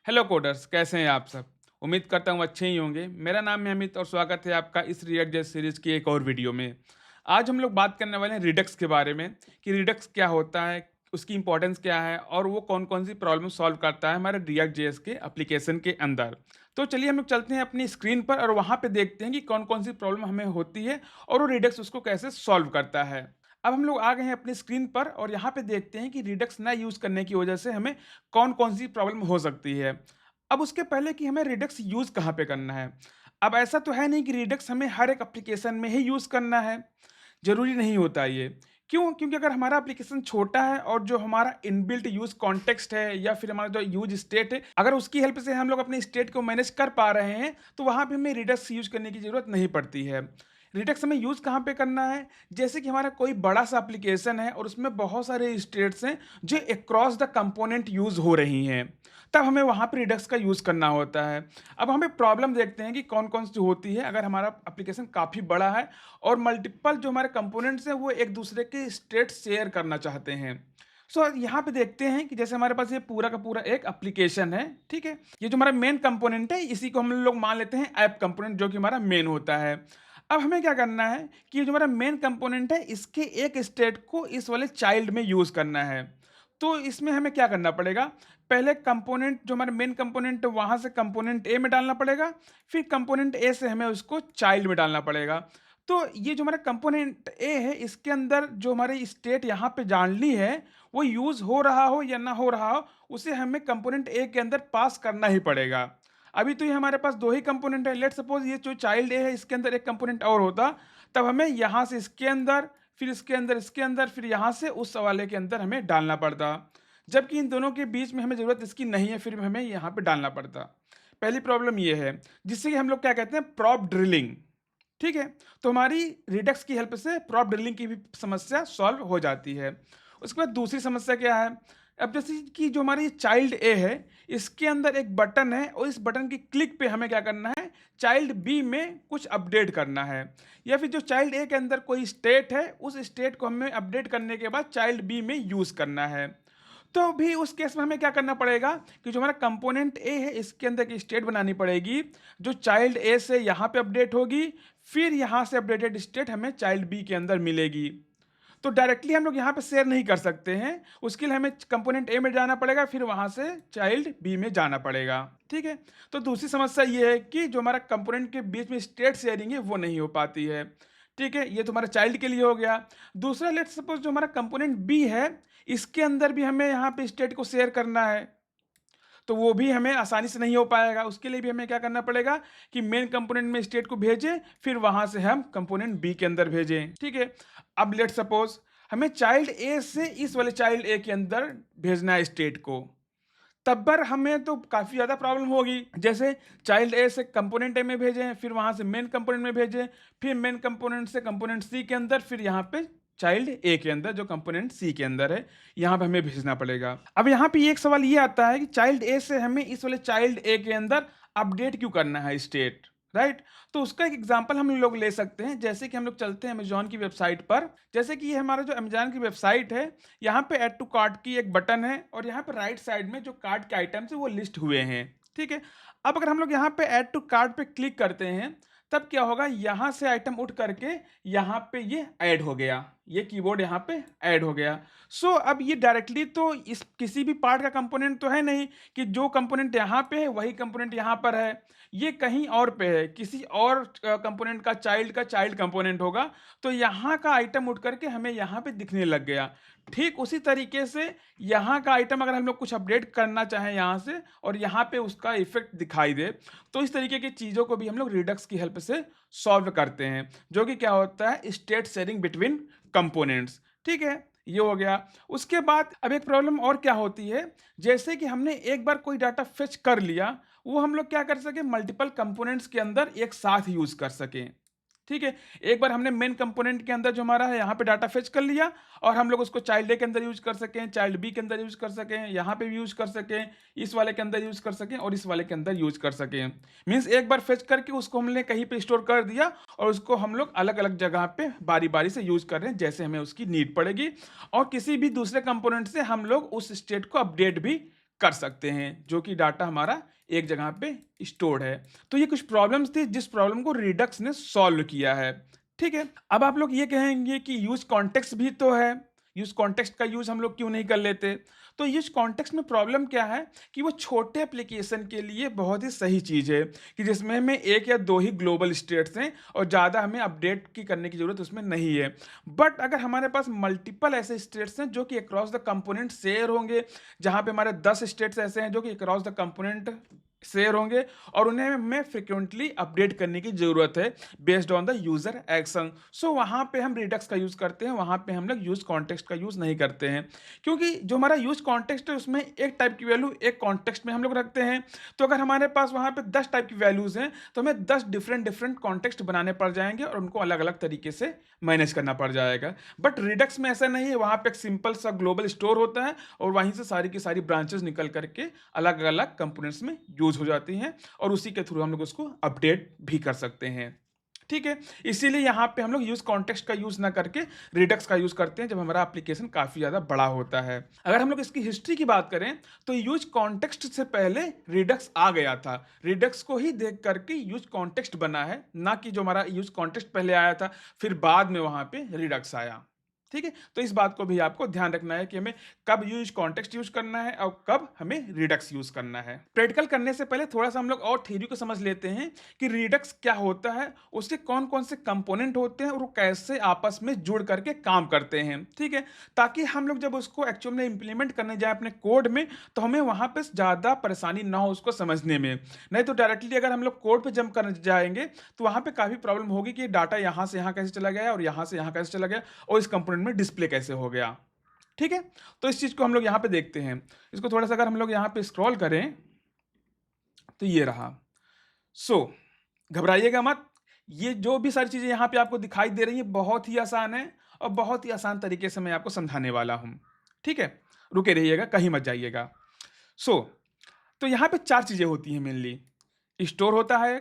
Hello coders, कैसे हैं आप सब? उम्मीद करता हूँ अच्छे ही होंगे। मेरा नाम है अमित और स्वागत है आपका इस रिएक्ट जेस सीरीज़ की एक और वीडियो में। आज हम लोग बात करने वाले हैं रिडक्स के बारे में कि रिडक्स क्या होता है, उसकी इंपॉर्टेंस क्या है और वो कौन-कौन सी प्रॉब्लम सॉल्व करता है हमारे रिएक्ट जेएस के एप्लीकेशन के अंदर। तो चलिए हम लोग चलते हैं अपनी स्क्रीन पर और वहाँ पे देखते हैं कि कौन-कौन सी प्रॉब्लम हमें होती है और वो रिडक्स उसको कैसे सॉल्व करता है। अब हम लोग आ गए हैं अपनी स्क्रीन पर और यहाँ पे देखते हैं कि रिडक्स ना यूज़ करने की वजह से हमें कौन-कौन सी प्रॉब्लम हो सकती है। अब उसके पहले कि हमें रिडक्स यूज़ कहाँ पे करना है। अब ऐसा तो है नहीं कि रिडक्स हमें हर एक एप्लीकेशन में ही यूज़ करना है, ज़रूरी नहीं होता ये। क्यों? क्योंकि अगर हमारा एप्लीकेशन छोटा है और जो हमारा इनबिल्ट यूज़ कॉन्टेक्स्ट है या फिर हमारा जो यूज़ स्टेट है, अगर उसकी हेल्प से हम लोग अपने स्टेट को मैनेज कर पा रहे हैं, तो वहाँ पे हमें रिडक्स यूज़ करने की ज़रूरत नहीं पड़ती है। रिडक्स हमें यूज़ कहाँ पे करना है? जैसे कि हमारा कोई बड़ा-सा एप्लीकेशन है और उसमें बहुत सारे स्टेट्स हैं, जो अक्रॉस द कंपोनेंट यूज़ हो रही हैं। तब हमें वहाँ पे रिडक्स का यूज़ करना होता है। अब हमें प्रॉब्लम देखते हैं कि कौन-कौन सी होती है अगर हमारा एप्लीकेशन काफ़ी बड़ा है और मल्टीपल जो हमारे कंपोनेंट्स हैं वो एक दूसरे के स्टेट शेयर करना चाहते हैं। सो यहाँ पे देखते हैं कि जैसे हमारे पास ये पूरा का पूरा एक एप्लीकेशन है, ठीक है? ये जो हमारा मेन कंपोनेंट है इसी को हम लोग मान लेते हैं ऐप कंपोनेंट जो कि हमारा मेन होता है। अब हमें क्या करना है कि ये जो हमारा मेन कंपोनेंट है इसके एक स्टेट को इस वाले चाइल्ड में यूज़ करना है। तो इसमें हमें क्या करना पड़ेगा? पहले कंपोनेंट जो हमारा मेन कंपोनेंट है वहाँ से कंपोनेंट ए में डालना पड़ेगा, फिर कंपोनेंट ए से हमें उसको चाइल्ड में डालना पड़ेगा। तो ये जो हमारा कंपोनेंट ए है इसके अंदर जो हमारी स्टेट यहाँ पे जाननी है, वो यूज़ हो रहा हो या ना हो रहा हो, उसे हमें कंपोनेंट ए के अंदर पास करना ही पड़ेगा। अभी तो ये हमारे पास 2 ही कंपोनेंट है, लेट्स सपोज़ ये जो चाइल्ड ए है इसके अंदर एक कंपोनेंट और होता, तब हमें यहाँ से इसके अंदर, फिर इसके अंदर, फिर यहाँ से उस वाले के अंदर हमें डालना पड़ता। जबकि इन दोनों के बीच में हमें ज़रूरत इसकी नहीं है, फिर भी हमें यहाँ पे डालना पड़ता। पहली प्रॉब्लम ये है, जिससे कि हम लोग क्या कहते हैं प्रॉप ड्रिलिंग, ठीक है? तो हमारी रिडक्स की हेल्प से प्रॉप ड्रिलिंग की भी समस्या सॉल्व हो जाती है। उसके बाद दूसरी समस्या क्या है? अब जैसे कि जो हमारी चाइल्ड ए है, इसके अंदर एक बटन है और इस बटन की क्लिक पे हमें क्या करना है? चाइल्ड बी में कुछ अपडेट करना है या फिर जो चाइल्ड ए के अंदर कोई स्टेट है, उस स्टेट को हमें अपडेट करने के बाद चाइल्ड बी में यूज़ करना है। तो भी उस केस में हमें क्या करना पड़ेगा कि जो हमारा कंपोनेंट ए है इसके अंदर की स्टेट बनानी पड़ेगी जो चाइल्ड ए से यहाँ पे अपडेट होगी, फिर यहाँ से अपडेटेड स्टेट हमें चाइल्ड बी के अंदर मिलेगी। तो डायरेक्टली हम लोग यहाँ पे शेयर नहीं कर सकते हैं, उसके लिए हमें कंपोनेंट ए में जाना पड़ेगा, फिर वहाँ से चाइल्ड बी में जाना पड़ेगा, ठीक है? तो दूसरी समस्या ये है कि जो हमारा कंपोनेंट के बीच में स्टेट शेयरिंग है वो नहीं हो पाती है, ठीक है? ये तो हमारा चाइल्ड के लिए हो गया। दूसरा लेट्स सपोज जो हमारा कंपोनेंट बी है, इसके अंदर भी हमें यहाँ पे स्टेट को शेयर करना है, तो वो भी हमें आसानी से नहीं हो पाएगा। उसके लिए भी हमें क्या करना पड़ेगा कि मेन कंपोनेंट में स्टेट को भेजें, फिर वहाँ से हम कंपोनेंट बी के अंदर भेजें, ठीक है? अब लेट्स सपोज हमें चाइल्ड ए से इस वाले चाइल्ड ए के अंदर भेजना है स्टेट को, तब पर हमें तो काफ़ी ज़्यादा प्रॉब्लम होगी। जैसे चाइल्ड ए से कंपोनेंट ए में भेजें, फिर वहाँ से मेन कंपोनेंट में भेजें, फिर मेन कंपोनेंट से कंपोनेंट सी के अंदर, फिर यहाँ पे चाइल्ड ए के अंदर जो कंपोनेंट सी के अंदर है, यहाँ पे हमें भेजना पड़ेगा। अब यहाँ पे एक सवाल ये आता है कि चाइल्ड ए से हमें इस वाले चाइल्ड ए के अंदर अपडेट क्यों करना है स्टेट, राइट? तो उसका एक एग्जांपल हम लोग ले सकते हैं, जैसे कि हम लोग चलते हैं अमेज़न की वेबसाइट पर। जैसे कि ये हमारा जो अमेज़न की वेबसाइट है, यहाँ पे ऐड टू कार्ट की एक बटन है और यहाँ पे राइट साइड में जो कार्ट के आइटम्स है वो लिस्ट हुए हैं, ठीक है? अब अगर हम लोग यहाँ पे ऐड टू कार्ट पे क्लिक करते हैं, तब क्या होगा, यहाँ से आइटम उठ करके यहाँ पे ये ऐड हो गया, ये कीबोर्ड यहाँ पे ऐड हो गया। सो अब ये डायरेक्टली तो इस किसी भी पार्ट का कंपोनेंट तो है नहीं कि जो कंपोनेंट यहाँ पे है वही कंपोनेंट यहाँ पर है, ये कहीं और पे है, किसी और कंपोनेंट का चाइल्ड कंपोनेंट होगा, तो यहाँ का आइटम उठ करके हमें यहाँ पे दिखने लग गया। ठीक उसी तरीके से यहाँ का आइटम अगर हम लोग कुछ अपडेट करना चाहें यहाँ से और यहाँ पे उसका इफेक्ट दिखाई दे, तो इस तरीके की चीज़ों को भी हम लोग रिडक्स की हेल्प से सॉल्व करते हैं, जो कि क्या होता है स्टेट शेयरिंग बिटवीन कंपोनेंट्स, ठीक है? ये हो गया। उसके बाद अब एक प्रॉब्लम और क्या होती है, जैसे कि हमने एक बार कोई डाटा फेच कर लिया, वो हम लोग क्या कर सकें मल्टीपल कंपोनेंट्स के अंदर एक साथ यूज़ कर सकें, ठीक है? एक बार हमने मेन कंपोनेंट के अंदर जो हमारा है यहाँ पे डाटा फेच कर लिया और हम लोग उसको चाइल्ड ए के अंदर यूज़ कर सकें, चाइल्ड बी के अंदर यूज़ कर सकें, यहाँ पे भी यूज़ कर सकें, इस वाले के अंदर यूज़ कर सकें और इस वाले के अंदर यूज़ कर सकें। मीन्स एक बार फेच करके उसको हमने कहीं पे स्टोर कर दिया और उसको हम लोग अलग-अलग जगह पे बारी-बारी से यूज़ कर रहे हैं, जैसे हमें उसकी नीड पड़ेगी, और किसी भी दूसरे कंपोनेंट से हम लोग उस स्टेट को अपडेट भी कर सकते हैं, जो कि डाटा हमारा एक जगह पे स्टोर्ड है। तो ये कुछ प्रॉब्लम्स थी जिस प्रॉब्लम को रिडक्स ने सॉल्व किया है। ठीक है, अब आप लोग ये कहेंगे कि यूज कॉन्टेक्स्ट भी तो है, यूज कॉन्टेक्स्ट का यूज हम लोग क्यों नहीं कर लेते? तो यूज कॉन्टेक्स्ट में प्रॉब्लम क्या है कि वो छोटे एप्लीकेशन के लिए बहुत ही सही चीज़ है, कि जिसमें हमें एक या दो ही ग्लोबल स्टेट्स हैं और ज़्यादा हमें अपडेट की करने की ज़रूरत उसमें नहीं है। बट अगर हमारे पास मल्टीपल ऐसे स्टेट्स हैं जो कि अक्रॉस द कंपोनेंट शेयर होंगे, जहाँ पे हमारे 10 स्टेट्स ऐसे हैं जो कि अक्रॉस द कंपोनेंट शेयर होंगे और उन्हें हमें फ्रिक्वेंटली अपडेट करने की ज़रूरत है based on the user action. So वहाँ पे हम रिडक्स का यूज़ करते हैं, वहाँ पे हम लोग यूज़ कॉन्टेक्स्ट का यूज़ नहीं करते हैं, क्योंकि जो हमारा यूज़ कॉन्टेक्स्ट है उसमें एक टाइप की वैल्यू एक कॉन्टेक्स्ट में हम लोग रखते हैं। तो अगर हमारे पास वहाँ पे 10 टाइप की वैल्यूज़ हैं तो हमें 10 डिफरेंट डिफरेंट कॉन्टेक्स्ट बनाने पड़ जाएंगे और उनको अलग अलग तरीके से मैनेज करना पड़ जाएगा। बट रिडक्स में ऐसा नहीं है, वहाँ पे एक सिंपल सा ग्लोबल स्टोर होता है और वहीं से सारी की सारी ब्रांचेस निकल करके अलग अलग कंपोनेंट्स में यूज हो जाती हैं और उसी के थ्रू हम लोग उसको अपडेट भी कर सकते हैं। ठीक है, इसीलिए यहाँ पे हम लोग यूज कॉन्टेक्स्ट का यूज ना करके रिडक्स का यूज करते हैं जब हमारा एप्लीकेशन काफी ज्यादा बड़ा होता है। अगर हम लोग इसकी हिस्ट्री की बात करें तो यूज कॉन्टेक्स्ट से पहले रिडक्स आ गया था, रिडक्स को ही देख करके यूज कॉन्टेक्स्ट बना है, ना कि जो हमारा यूज कॉन्टेक्स्ट पहले आया था फिर बाद में वहां पे रिडक्स आया। ठीक है, तो इस बात को भी आपको ध्यान रखना है कि हमें कब यूज कॉन्टेक्स्ट यूज करना है और कब हमें रिडक्स यूज करना है। प्रैक्टिकल करने से पहले थोड़ा सा हम लोग और थ्योरी को समझ लेते हैं कि रिडक्स क्या होता है, उसके कौन कौन से कंपोनेंट होते हैं और वो कैसे आपस में जुड़ करके काम करते हैं। ठीक है, ताकि हम लोग जब उसको एक्चुअल में इंप्लीमेंट करने जाए अपने कोड में तो हमें वहां पे ज़्यादा परेशानी ना हो उसको समझने में। नहीं तो डायरेक्टली अगर हम लोग कोड पे जंप कर जाएंगे तो वहां पे काफ़ी प्रॉब्लम होगी कि डाटा यहाँ से यहाँ कैसे चला गया और यहाँ से यहाँ कैसे चला गया और इस कंपोनेंट में डिस्प्ले कैसे हो गया। ठीक है, तो इस चीज़ को हम लोग यहाँ पे देखते हैं। इसको थोड़ा सा अगर हम लोग यहाँ पे स्क्रॉल करें तो ये रहा। सो घबराइएगा मत, ये जो भी सारी चीज़ें यहाँ पे आपको दिखाई दे रही है बहुत ही आसान है और बहुत ही आसान तरीके से मैं आपको समझाने वाला हूँ। ठीक है, रुके रहिएगा, कहीं मत जाइएगा। सो तो यहाँ पे 4 चीज़ें होती हैं मेनली। स्टोर होता है,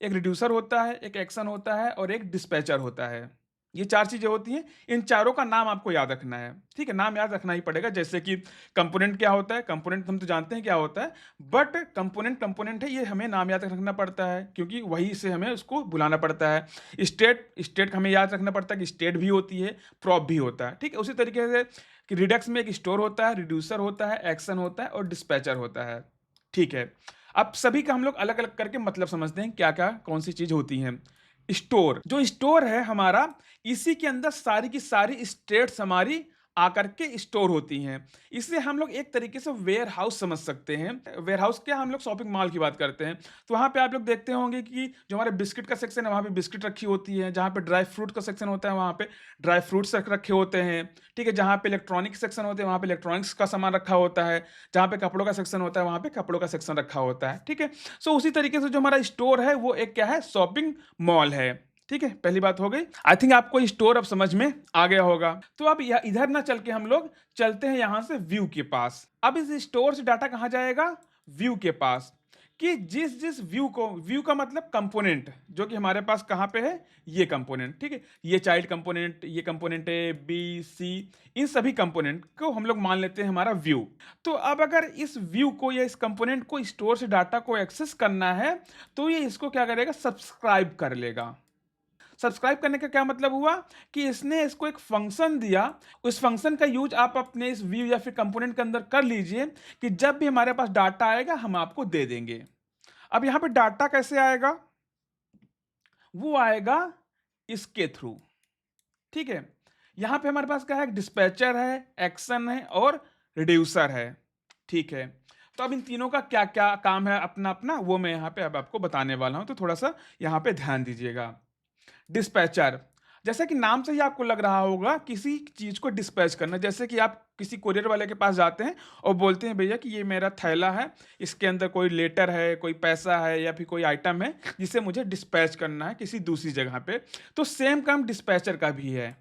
एक रिड्यूसर होता है, एक एक्शन होता है और एक डिस्पैचर होता है। ये 4 चीज़ें होती हैं, इन चारों का नाम आपको याद रखना है। ठीक है, नाम याद रखना ही पड़ेगा, जैसे कि कंपोनेंट क्या होता है, कंपोनेंट हम तो जानते हैं क्या होता है, बट कंपोनेंट कंपोनेंट है, ये हमें नाम याद रखना पड़ता है क्योंकि वही से हमें उसको बुलाना पड़ता है। स्टेट हमें याद रखना पड़ता है कि स्टेट भी होती है, प्रॉप भी होता है। ठीक है, उसी तरीके से कि रिडक्स में एक स्टोर होता है, रिड्यूसर होता है, एक्शन होता है और डिस्पैचर होता है। ठीक है, अब सभी का हम लोग अलग अलग करके मतलब समझते हैं क्या क्या कौन सी चीज होती हैं। स्टोर, जो स्टोर है हमारा, इसी के अंदर सारी की सारी स्टेट्स हमारी आकर के स्टोर होती हैं। इसलिए हम लोग एक तरीके से वेयर हाउस समझ सकते हैं। वेयर हाउस क्या, हम लोग शॉपिंग मॉल की बात करते हैं तो वहाँ पे आप लोग देखते होंगे कि जो हमारे बिस्किट का सेक्शन है वहाँ पे बिस्किट रखी होती है, जहाँ पे ड्राई फ्रूट का सेक्शन होता है वहाँ पे ड्राई फ्रूट्स रखे होते हैं। ठीक है, जहाँ पे इलेक्ट्रॉनिक सेक्शन होते हैं वहाँ पे इलेक्ट्रॉनिक्स का सामान रखा होता है, जहाँ पे कपड़ों का सेक्शन होता है वहाँ पे कपड़ों का सेक्शन रखा होता है। ठीक है, सो उसी तरीके से जो हमारा स्टोर है वो एक क्या है, शॉपिंग मॉल है। ठीक है, पहली बात हो गई। आई थिंक आपको स्टोर अब समझ में आ गया होगा। तो अब इधर ना चल के हम लोग चलते हैं यहां से व्यू के पास। अब इस स्टोर से डाटा कहां जाएगा, व्यू के पास, कि जिस जिस व्यू को, व्यू का मतलब कंपोनेंट जो कि हमारे पास कहां पे है, ये कंपोनेंट। ठीक है, ये चाइल्ड कंपोनेंट, ये कंपोनेंट ए बी सी, इन सभी कंपोनेंट को हम लोग मान लेते हैं हमारा व्यू। तो अब अगर इस व्यू को या इस कंपोनेंट को स्टोर से डाटा को एक्सेस करना है तो ये इसको क्या करेगा, सब्सक्राइब कर लेगा। सब्सक्राइब करने का क्या मतलब हुआ कि इसने इसको एक फंक्शन दिया, उस फंक्शन का यूज आप अपने इस व्यू या फिर कंपोनेंट के अंदर कर लीजिए कि जब भी हमारे पास डाटा आएगा हम आपको दे देंगे। अब यहां पे डाटा कैसे आएगा, वो आएगा इसके थ्रू। ठीक है, यहां पे हमारे पास क्या है, डिस्पैचर है, एक्शन है और रिड्यूसर है। ठीक है, तो अब इन तीनों का क्या क्या काम है अपना अपना, वो मैं यहाँ पे अब आपको बताने वाला हूं, तो थोड़ा सा यहाँ पे ध्यान दीजिएगा। डिस्पैचर, जैसा कि नाम से ही आपको लग रहा होगा, किसी चीज को डिस्पैच करना। जैसे कि आप किसी कोरियर वाले के पास जाते हैं और बोलते हैं भैया कि ये मेरा थैला है, इसके अंदर कोई लेटर है, कोई पैसा है या फिर कोई आइटम है जिसे मुझे डिस्पैच करना है किसी दूसरी जगह पे। तो सेम काम डिस्पैचर का भी है।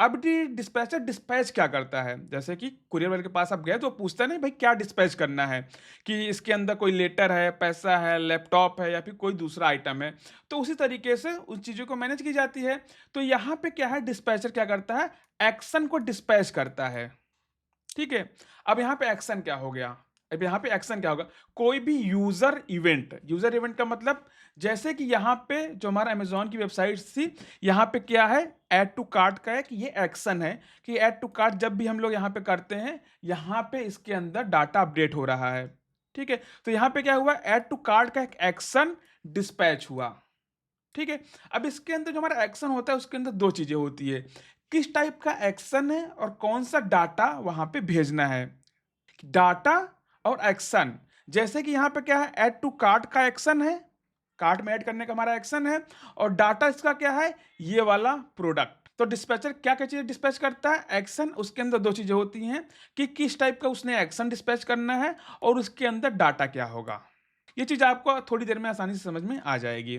अब डिस्पैचर डिस्पैच क्या करता है, जैसे कि कुरियर वाले के पास आप गए तो पूछता है नहीं भाई क्या डिस्पैच करना है, कि इसके अंदर कोई लेटर है, पैसा है, लैपटॉप है या फिर कोई दूसरा आइटम है। तो उसी तरीके से उन चीज़ों को मैनेज की जाती है। तो यहाँ पे क्या है, डिस्पैचर क्या करता है, एक्शन को डिस्पैच करता है। ठीक है, अब यहाँ पे एक्शन क्या हो गया, अब यहाँ पे एक्शन क्या होगा? कोई भी यूज़र इवेंट का मतलब जैसे कि यहाँ पे जो हमारा अमेज़न की वेबसाइट थी, यहाँ पे क्या है ऐड टू कार्ट का एक ये एक्शन है कि ऐड टू कार्ट जब भी हम लोग यहाँ पे करते हैं, यहाँ पे इसके अंदर डाटा अपडेट हो रहा है। ठीक है? तो यहाँ पे क्या हुआ ऐड टू कार्ट का एक एक्शन डिस्पैच हुआ। ठीक है? अब इसके अंदर जो हमारा एक्शन होता है उसके अंदर 2 चीज़ें होती है। किस टाइप का एक्शन है और कौन-सा डाटा वहाँ पे भेजना है। डाटा और एक्शन जैसे कि यहाँ पे क्या है ऐड टू कार्ट का एक्शन है, कार्ट में ऐड करने का हमारा एक्शन है और डाटा इसका क्या है ये वाला प्रोडक्ट। तो डिस्पैचर क्या-क्या चीज़ें डिस्पैच करता है? एक्शन उसके अंदर 2 चीज़ें होती हैं कि किस टाइप का उसने एक्शन डिस्पैच करना है और उसके अंदर डाटा क्या होगा। ये चीज़ आपको थोड़ी देर में आसानी से समझ में आ जाएगी।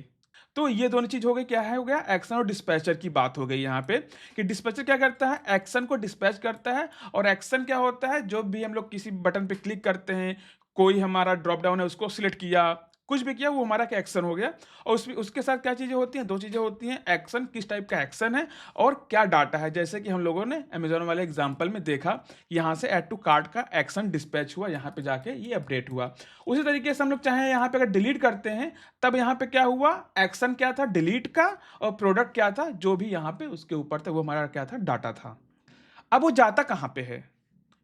तो ये दोनों चीज़ हो गई, क्या है हो गया एक्शन और डिस्पैचर की बात हो गई यहाँ पे कि डिस्पैचर क्या करता है एक्शन को डिस्पैच करता है और एक्शन क्या होता है जो भी हम लोग किसी बटन पे क्लिक करते हैं, कोई हमारा ड्रॉप डाउन है उसको सिलेक्ट किया, कुछ भी किया वो हमारा क्या एक्शन हो गया और उसके साथ क्या चीज़ें होती हैं 2 चीज़ें होती हैं एक्शन किस टाइप का एक्शन है और क्या डाटा है। जैसे कि हम लोगों ने अमेज़न वाले एग्जांपल में देखा, यहाँ से ऐड टू कार्ट का एक्शन डिस्पैच हुआ, यहाँ पे जाके ये अपडेट हुआ। उसी तरीके से हम लोग चाहे यहाँ पे अगर डिलीट करते हैं तब यहाँ पे क्या हुआ एक्शन क्या था डिलीट का और प्रोडक्ट क्या था जो भी यहाँ पे उसके ऊपर था वो हमारा क्या था डाटा था। अब वो जाता कहाँ पे है?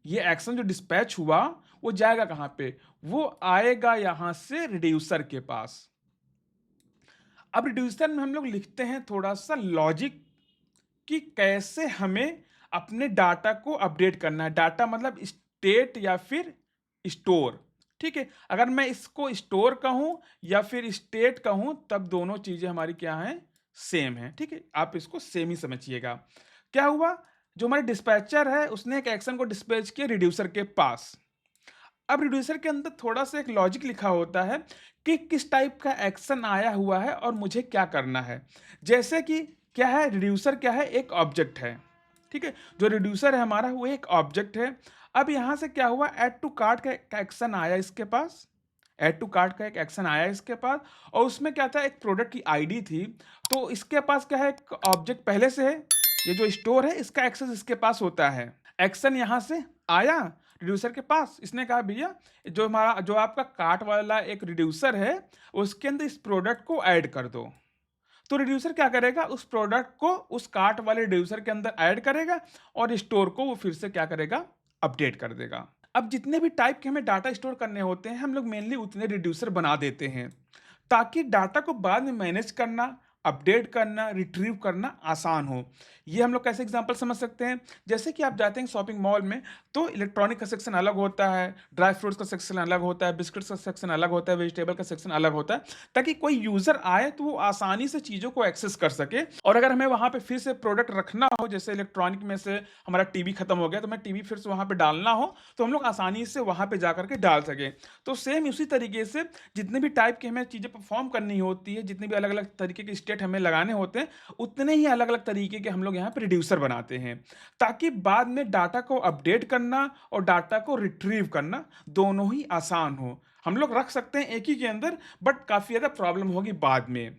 ये एक्शन जो डिस्पैच हुआ वो जाएगा कहाँ पे? वो आएगा यहाँ से रिड्यूसर के पास। अब रिड्यूसर में हम लोग लिखते हैं थोड़ा-सा लॉजिक कि कैसे हमें अपने डाटा को अपडेट करना है। डाटा मतलब स्टेट या फिर स्टोर, ठीक है? अगर मैं इसको स्टोर कहूँ या फिर स्टेट कहूँ तब दोनों चीज़ें हमारी क्या हैं? सेम हैं, ठीक है? आप इसको सेम ही समझिएगा। क्या हुआ? जो हमारा डिस्पैचर है उसने एक एक्शन को डिस्पैच किया रिड्यूसर के पास। अब रिड्यूसर के अंदर थोड़ा-सा एक लॉजिक लिखा होता है कि किस टाइप का एक्शन आया हुआ है और मुझे क्या करना है। जैसे कि क्या है रिड्यूसर क्या है एक ऑब्जेक्ट है, ठीक है? जो रिड्यूसर है हमारा वो एक ऑब्जेक्ट है। अब यहाँ से क्या हुआ ऐड टू कार्ट का एक एक्शन आया इसके पास, ऐड टू कार्ट का एक एक्शन आया इसके पास और उसमें क्या था एक प्रोडक्ट की आईडी थी। तो इसके पास क्या है एक ऑब्जेक्ट पहले से है, ये जो स्टोर है इसका एक्सेस इसके पास होता है। एक्शन यहाँ से आया रिड्यूसर के पास, इसने कहा भैया जो आपका कार्ट वाला एक रिड्यूसर है उसके अंदर इस प्रोडक्ट को ऐड कर दो। तो रिड्यूसर क्या करेगा उस प्रोडक्ट को उस कार्ट वाले रिड्यूसर के अंदर ऐड करेगा और स्टोर को वो फिर से क्या करेगा अपडेट कर देगा। अब जितने भी टाइप के हमें डाटा स्टोर करने होते हैं हम लोग मेनली उतने रिड्यूसर बना देते हैं ताकि डाटा को बाद में मैनेज करना, अपडेट करना, रिट्रीव करना आसान हो। ये हम लोग कैसे एग्जांपल समझ सकते हैं? जैसे कि आप जाते हैं शॉपिंग मॉल में तो इलेक्ट्रॉनिक का सेक्शन अलग होता है, ड्राई फ्रूट्स का सेक्शन अलग होता है, बिस्किट्स का सेक्शन अलग होता है, वेजिटेबल का सेक्शन अलग होता है, ताकि कोई यूज़र आए तो वो आसानी से चीज़ों को एक्सेस कर सके। और अगर हमें वहाँ पे फिर से प्रोडक्ट रखना हो, जैसे इलेक्ट्रॉनिक में से हमारा टीवी खत्म हो गया तो हमें टीवी फिर से वहाँ पे डालना हो, तो हम लोग आसानी से वहाँ पे जाकर के डाल सकें। तो सेम उसी तरीके से जितने भी टाइप की हमें चीज़ें परफॉर्म करनी होती है, जितने भी अलग-अलग तरीके के स्टेट हमें लगाने होते हैं, उतने ही अलग-अलग तरीके के हम लोग यहाँ पे रिड्यूसर बनाते हैं, ताकि बाद में डाटा को अपडेट करना और डाटा को रिट्रीव करना दोनों ही आसान हो। हम लोग रख सकते हैं एक ही के अंदर बट काफ़ी ज़्यादा प्रॉब्लम होगी बाद में,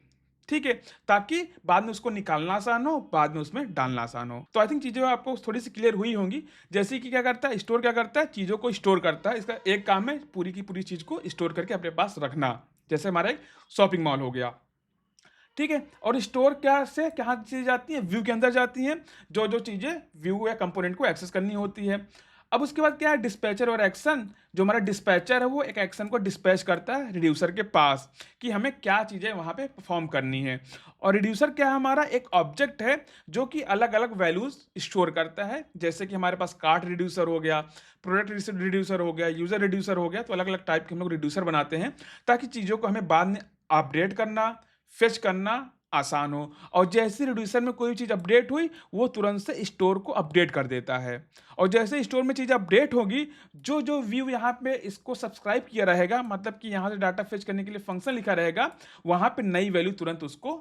ठीक है? ताकि बाद में उसको निकालना आसान हो, बाद में उसमें डालना आसान हो। तो आई थिंक चीज़ें आपको थोड़ी-सी क्लियर हुई होंगी। जैसे कि क्या करता है स्टोर क्या करता है चीज़ों को स्टोर करता है। इसका एक काम है पूरी की पूरी चीज़ को स्टोर करके अपने पास रखना। जैसे हमारा एक शॉपिंग मॉल हो गया। ठीक है? और स्टोर क्या से कहाँ चीज़ें जाती हैं? व्यू के अंदर जाती हैं, जो-जो चीज़ें व्यू या कंपोनेंट को एक्सेस करनी होती है। अब उसके बाद क्या है डिस्पैचर और एक्शन, जो हमारा डिस्पैचर है वो एक एक्शन को डिस्पैच करता है रिड्यूसर के पास कि हमें क्या चीज़ें वहाँ पे परफॉर्म करनी है। और रिड्यूसर क्या है हमारा एक ऑब्जेक्ट है जो कि अलग-अलग वैल्यूज़ स्टोर करता है। जैसे कि हमारे पास कार्ट रिड्यूसर हो गया, प्रोडक्ट रिड्यूसर हो गया, यूज़र रिड्यूसर हो गया, तो अलग-अलग टाइप के हम लोग रिड्यूसर बनाते हैं ताकि चीज़ों को हमें बाद में अपडेट करना, फेच करना आसान हो। और जैसे रिड्यूसर में कोई चीज़ अपडेट हुई वो तुरंत से स्टोर को अपडेट कर देता है। और जैसे स्टोर में चीज़ अपडेट होगी जो व्यू यहाँ पे इसको सब्सक्राइब किया रहेगा, मतलब कि यहाँ से डाटा फेच करने के लिए फंक्शन लिखा रहेगा, वहाँ पे नई वैल्यू तुरंत उसको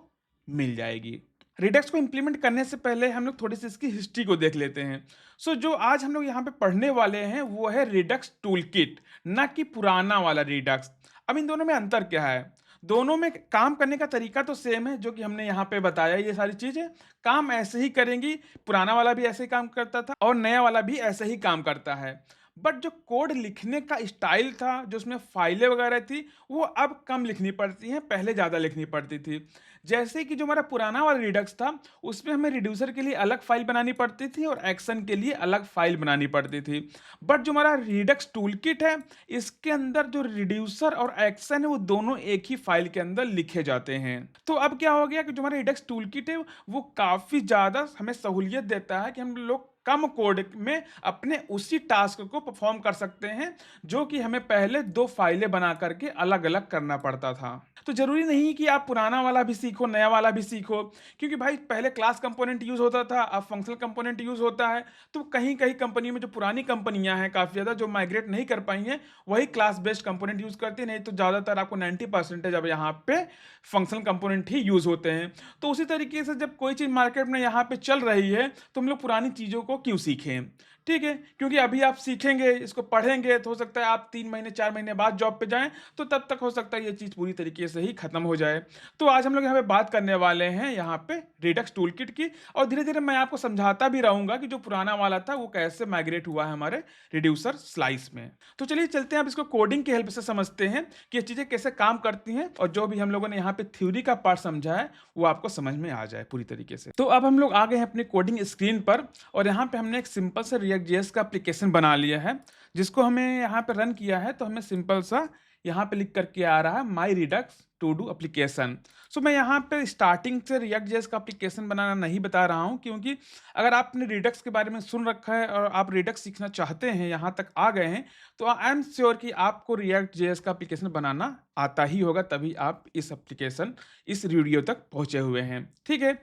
मिल जाएगी। रिडक्स को इम्प्लीमेंट करने से पहले हम लोग थोड़ी सी इसकी हिस्ट्री को देख लेते हैं। जो आज हम लोग यहाँ पे पढ़ने वाले हैं वो है रिडक्स टूल किट, ना कि पुराना वाला रिडक्स। अब इन दोनों में अंतर क्या है? दोनों में काम करने का तरीका तो सेम है, जो कि हमने यहाँ पे बताया, ये सारी चीज़ें काम ऐसे ही करेंगी। पुराना वाला भी ऐसे ही काम करता था और नया वाला भी ऐसे ही काम करता है। बट जो कोड लिखने का स्टाइल था, जो उसमें फाइलें वगैरह थी, वो अब कम लिखनी पड़ती हैं, पहले ज़्यादा लिखनी पड़ती थी। जैसे कि जो हमारा पुराना वाला रिडक्स था, उसमें हमें रिड्यूसर के लिए अलग फाइल बनानी पड़ती थी और एक्शन के लिए अलग फाइल बनानी पड़ती थी। बट जो हमारा रिडक्स टूलकिट है, इसके अंदर जो रिड्यूसर और एक्शन है, वो दोनों एक ही फाइल के अंदर लिखे जाते हैं। तो अब क्या हो गया कि जो हमारा रिडक्स टूलकिट है, वो काफ़ी ज़्यादा हमें सहूलियत देता है कि हम लोग कम कोड में अपने उसी टास्क को परफॉर्म कर सकते हैं, जो कि हमें पहले 2 फाइलें बना करके अलग-अलग करना पड़ता था। तो ज़रूरी नहीं कि आप पुराना वाला भी सीखो, नया वाला भी सीखो, क्योंकि भाई पहले क्लास कंपोनेंट यूज़ होता था, अब फंक्शनल कंपोनेंट यूज़ होता है। तो कहीं-कहीं कंपनी में जो पुरानी कंपनियाँ हैं काफ़ी ज़्यादा, जो माइग्रेट नहीं कर पाई हैं, वही क्लास बेस्ड कंपोनेंट यूज़ करती हैं, नहीं तो ज़्यादातर आपको 90% अब यहाँ पे फंक्शनल कंपोनेंट ही यूज़ होते हैं। तो उसी तरीके से जब कोई चीज़ मार्केट में यहाँ पे चल रही है, तो हम लोग पुरानी चीज़ों को क्यों सीखें? ठीक है? क्योंकि अभी आप सीखेंगे, इसको पढ़ेंगे, तो हो सकता है आप 3 महीने, 4 महीने बाद जॉब पे जाएँ, तो तब तक हो सकता है ये चीज़ पूरी तरीके से ही खत्म हो जाए। तो आज हम लोग यहाँ पे बात करने वाले हैं यहाँ पे रिडक्स टूलकिट की, और धीरे-धीरे मैं आपको समझाता भी रहूँगा कि जो पुराना वाला था, वो कैसे माइग्रेट हुआ है हमारे रिड्यूसर स्लाइस में। तो चलिए चलते हैं, अब इसको कोडिंग की हेल्प से समझते हैं कि ये चीज़ें कैसे काम करती हैं, और जो भी हम लोगों ने यहाँ पे थ्योरी का पार्ट समझा है, वो आपको समझ में आ जाए पूरी तरीके से। तो अब हम लोग आ गए हैं अपनी कोडिंग स्क्रीन पर, और यहाँ पे हमने एक सिंपल सा रिएक्ट जेएस का एप्लीकेशन बना लिया है, जिसको हमें यहाँ पे रन किया है, तो हमें सिंपल सा यहाँ पे लिख करके आ रहा है माई रिडक्स टू डू एप्लीकेशन। सो मैं यहाँ पे स्टार्टिंग से रिएक्ट जेएस का एप्लीकेशन बनाना नहीं बता रहा हूँ, क्योंकि अगर आपने रिडक्स के बारे में सुन रखा है और आप रिडक्स सीखना चाहते हैं, यहाँ तक आ गए हैं, तो आई एम श्योर कि आपको रिएक्ट जेएस का एप्लीकेशन बनाना आता ही होगा, तभी आप इस एप्लीकेशन, इस वीडियो तक पहुँचे हुए हैं। ठीक है?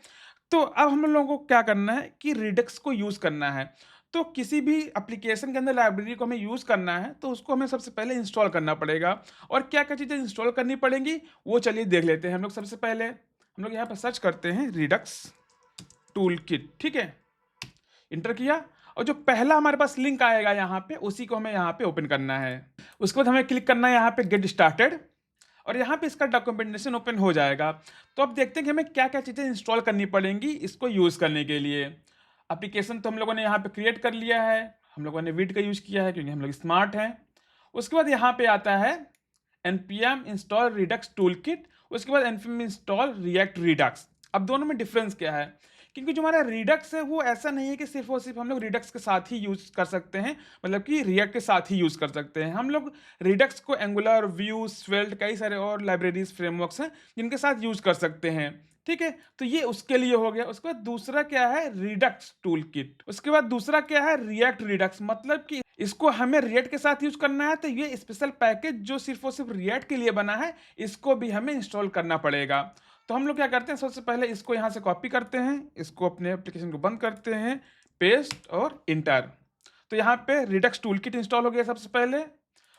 तो अब हम लोगों को क्या करना है कि रिडक्स को यूज़ करना है। तो किसी भी एप्लीकेशन के अंदर लाइब्रेरी को हमें यूज़ करना है, तो उसको हमें सबसे पहले इंस्टॉल करना पड़ेगा, और क्या-क्या चीज़ें इंस्टॉल करनी पड़ेंगी, वो चलिए देख लेते हैं हम लोग। सबसे पहले हम लोग यहाँ पे सर्च करते हैं रिडक्स टूलकिट, ठीक है? एंटर किया, और जो पहला हमारे पास लिंक आएगा यहाँ पे, उसी को हमें यहाँ पे ओपन करना है। उसके बाद हमें क्लिक करना है यहाँ पे गेट स्टार्टेड, और यहाँ पे इसका डॉक्यूमेंटेशन ओपन हो जाएगा। तो अब देखते हैं कि हमें क्या-क्या चीज़ें इंस्टॉल करनी पड़ेंगी इसको यूज़ करने के लिए। एप्लीकेशन तो हम लोगों ने यहाँ पे क्रिएट कर लिया है, हम लोगों ने विड का यूज़ किया है क्योंकि हम लोग स्मार्ट हैं। उसके बाद यहाँ पे आता है npm इंस्टॉल रिडक्स टूलकिट, उसके बाद npm इंस्टॉल रिएक्ट रिडक्स। अब दोनों में डिफरेंस क्या है? क्योंकि जो हमारा रिडक्स है, वो ऐसा नहीं है कि सिर्फ और सिर्फ हम लोग रिडक्स के साथ ही यूज़ कर सकते हैं, मतलब कि रिएक्ट के साथ ही यूज़ कर सकते हैं। हम लोग रिडक्स को एंगुलर, व्यू, स्वेल्ट, कई सारे और लाइब्रेरीज, फ्रेमवर्क्स हैं जिनके साथ यूज़ कर सकते हैं। ठीक है? तो ये उसके लिए हो गया। उसके बाद दूसरा क्या है? Redux toolkit. उसके बाद दूसरा क्या है? रिएक्ट रिडक्स, मतलब कि इसको हमें रिएक्ट के साथ यूज़ करना है, तो ये स्पेशल पैकेज जो सिर्फ और सिर्फ रिएक्ट के लिए बना है, इसको भी हमें इंस्टॉल करना पड़ेगा। तो हम लोग क्या करते हैं, सबसे पहले इसको यहाँ से कॉपी करते हैं, इसको अपने एप्लीकेशन को बंद करते हैं, पेस्ट और इंटर। तो यहाँ पे रिडक्स टूलकिट इंस्टॉल हो गया सबसे पहले।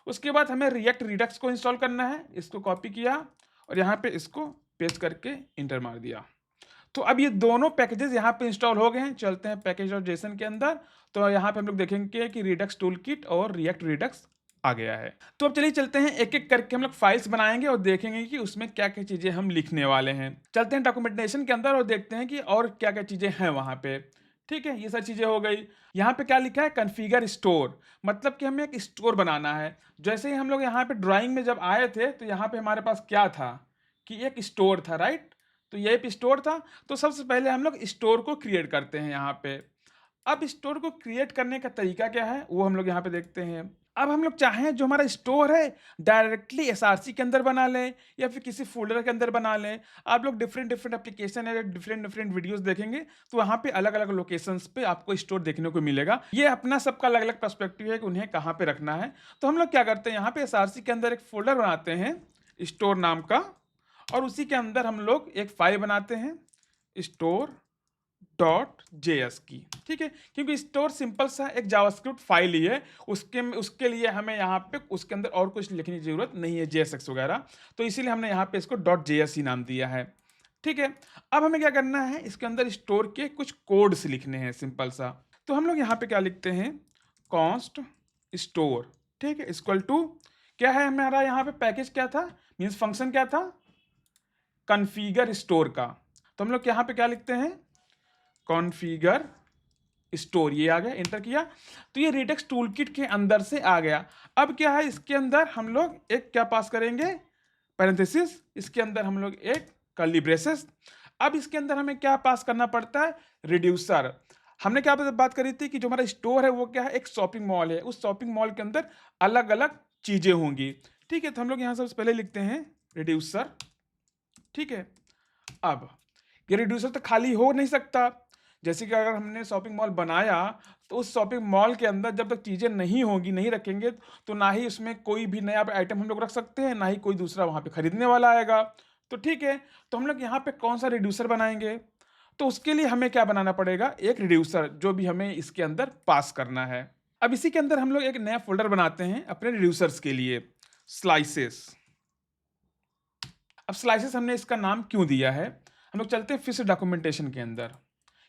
उसके बाद हमें रिएक्ट रिडक्स को इंस्टॉल करना है, इसको कॉपी किया और यहाँ पे इसको पेस्ट करके इंटर मार दिया। तो अब ये दोनों पैकेजेस यहाँ पे इंस्टॉल हो गए हैं। चलते हैं पैकेज और जेसन के अंदर, तो यहाँ पे हम लोग देखेंगे कि रिडक्स टूलकिट और रिएक्ट रिडक्स आ गया है। तो अब चलिए चलते हैं, एक-एक करके हम लोग फाइल्स बनाएँगे और देखेंगे कि उसमें क्या-क्या चीज़ें हम लिखने वाले हैं। चलते हैं डॉक्यूमेंटेशन के अंदर और देखते हैं कि और क्या-क्या चीज़ें हैं वहाँ पे। ठीक है? ये सारी चीज़ें हो गई। यहाँ पे क्या लिखा है? कॉन्फ़िगर स्टोर, मतलब कि हमें एक स्टोर बनाना है। जैसे ही हम लोग यहाँ पे ड्राइंग में जब आए थे, तो यहाँ पे हमारे पास क्या था कि एक स्टोर था, राइट? तो ये एक स्टोर था। तो सबसे पहले हम लोग स्टोर को क्रिएट करते हैं यहाँ पे। अब स्टोर को क्रिएट करने का तरीका क्या है, वो हम लोग यहाँ पे देखते हैं। अब हम लोग चाहें जो हमारा स्टोर है, डायरेक्टली एसआरसी के अंदर बना लें या फिर किसी फ़ोल्डर के अंदर बना लें। आप लोग डिफरेंट एप्लीकेशन या डिफरेंट वीडियोज़ देखेंगे, तो वहाँ पे अलग-अलग लोकेशंस पे आपको स्टोर देखने को मिलेगा। ये अपना सबका अलग-अलग पर्सपेक्टिव है कि उन्हें कहाँ पे रखना है। तो हम लोग क्या करते हैं, यहाँ पे एसआरसी के अंदर एक फ़ोल्डर बनाते हैं, स्टोर नाम का, और उसी के अंदर हम लोग एक फाइल बनाते हैं, स्टोर डॉट जेएस की। ठीक है? क्योंकि स्टोर सिंपल सा एक जावास्क्रिप्ट फाइल ही है, उसके लिए हमें यहाँ पे उसके अंदर और कुछ लिखने की ज़रूरत नहीं है, जेएसएक्स वगैरह। तो इसीलिए हमने यहाँ पे इसको डॉट जेएस ही नाम दिया है। ठीक है? अब हमें क्या करना है, इसके अंदर स्टोर के कुछ कोड्स लिखने हैं सिंपल सा। तो हम लोग यहाँ पे क्या लिखते हैं, कॉन्स्ट स्टोर, ठीक है, इक्वल टू क्या है हमारा यहाँ पे पैकेज क्या था, मीन्स फंक्शन क्या था, कॉन्फ़िगर स्टोर का। तो हम लोग यहाँ पे क्या लिखते हैं, कॉन्फ़िगर स्टोर, ये आ गया, एंटर किया तो ये रिडक्स टूल किट के अंदर से आ गया। अब क्या है, इसके अंदर हम लोग एक क्या पास करेंगे, पैरेंथेसिस, इसके अंदर हम लोग एक कर्ली ब्रेसेस। अब इसके अंदर हमें क्या पास करना पड़ता है, रिड्यूसर। हमने क्या बात करी थी कि जो हमारा स्टोर है वो क्या है, एक शॉपिंग मॉल है, उस शॉपिंग मॉल के अंदर अलग अलग चीजें होंगी। ठीक है, तो हम लोग यहाँ सबसे पहले लिखते हैं रिड्यूसर। ठीक है, अब ये रिड्यूसर तो खाली हो नहीं सकता, जैसे कि अगर हमने शॉपिंग मॉल बनाया तो उस शॉपिंग मॉल के अंदर जब तक चीज़ें नहीं होंगी, नहीं रखेंगे, तो ना ही उसमें कोई भी नया आइटम हम लोग रख सकते हैं, ना ही कोई दूसरा वहाँ पे खरीदने वाला आएगा। तो ठीक है, तो हम लोग यहाँ पे कौन सा रिड्यूसर बनाएंगे, तो उसके लिए हमें क्या बनाना पड़ेगा, एक रिड्यूसर जो भी हमें इसके अंदर पास करना है। अब इसी के अंदर हम लोग एक नया फोल्डर बनाते हैं अपने रिड्यूसर्स के लिए, स्लाइसेस। अब स्लाइसेस हमने इसका नाम क्यों दिया है, हम लोग चलते हैं फिर से डॉक्यूमेंटेशन के अंदर।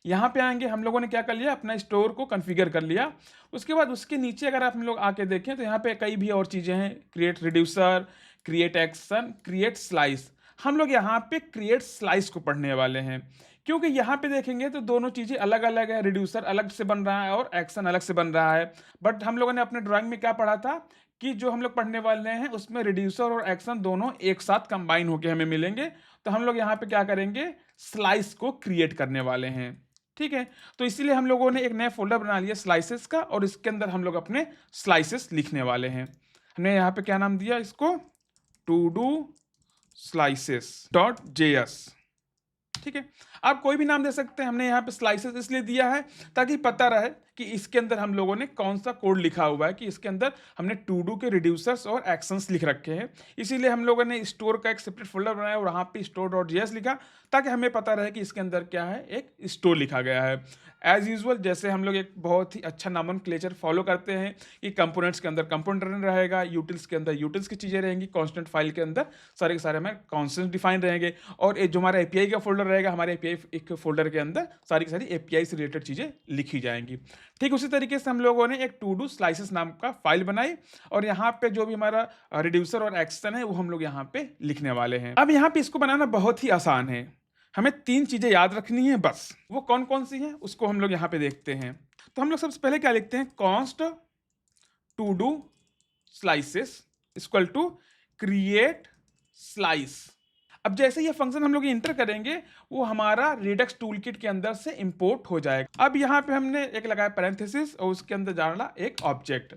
यहाँ पे आएंगे, हम लोगों ने क्या कर लिया, अपना स्टोर को कॉन्फ़िगर कर लिया। उसके बाद उसके नीचे अगर आप हम लोग आके देखें तो यहाँ पे कई भी और चीज़ें हैं, create reducer, create action, create slice. हम लोग यहाँ पे क्रिएट स्लाइस को पढ़ने वाले हैं, क्योंकि यहाँ पे देखेंगे तो दोनों चीज़ें अलग अलग है, रिड्यूसर अलग से बन रहा है और एक्शन अलग से बन रहा है। बट हम लोगों ने अपने ड्राइंग में क्या पढ़ा था कि जो हम लोग पढ़ने वाले हैं उसमें रिड्यूसर और एक्शन दोनों एक साथ कंबाइन होकर हमें मिलेंगे। तो हम लोग यहाँ पे क्या करेंगे, स्लाइस को क्रिएट करने वाले हैं। ठीक है, तो इसीलिए हम लोगों ने एक नया फोल्डर बना लिया स्लाइसेस का, और इसके अंदर हम लोग अपने स्लाइसेस लिखने वाले हैं। हमने यहाँ पे क्या नाम दिया इसको, to do slices dot JS. ठीक है, आप कोई भी नाम दे सकते हैं, हमने यहाँ पे स्लाइसेस इसलिए दिया है ताकि पता रहे कि इसके अंदर हम लोगों ने कौन सा कोड लिखा हुआ है, कि इसके अंदर हमने टू डू के रिड्यूसर्स और एक्शंस लिख रखे हैं। इसीलिए हम लोगों ने स्टोर का एक सेपरेट फोल्डर बनाया और वहाँ पे स्टोर डॉट जेएस लिखा, ताकि हमें पता रहे कि इसके अंदर क्या है, एक स्टोर लिखा गया है। एज यूजुअल जैसे हम लोग एक बहुत ही अच्छा नॉमेनक्लेचर फॉलो करते हैं कि कंपोनेंट्स के अंदर कंपोनेंट रहेगा, यूटिल्स के अंदर यूटिल्स की चीज़ें रहेंगी, कॉन्स्टेंट फाइल के अंदर सारे के सारे हमारे कॉन्स्टेंट डिफाइन रहेंगे, और जो हमारा एपीआई का फोल्डर रहेगा, हमारे एपीआई एक फोल्डर के अंदर सारी की सारी एपीआई से रिलेटेड चीज़ें लिखी जाएंगी। ठीक उसी तरीके से हम लोगों ने एक टू डू स्लाइसेस नाम का फाइल बनाई, और यहाँ पे जो भी हमारा रिड्यूसर और एक्शन है वो हम लोग यहाँ पे लिखने वाले हैं। अब यहाँ पे इसको बनाना बहुत ही आसान है, हमें 3 चीजें याद रखनी है बस। वो कौन कौन सी हैं उसको हम लोग यहाँ पे देखते हैं। तो हम लोग सबसे पहले क्या लिखते हैं, const to do slices equal to create slice. अब जैसे ये फंक्शन हम लोग इंटर करेंगे वो हमारा रिडक्स टूलकिट के अंदर से इंपोर्ट हो जाएगा। अब यहाँ पे हमने एक लगाया पैरेंथेसिस और उसके अंदर डाला एक ऑब्जेक्ट।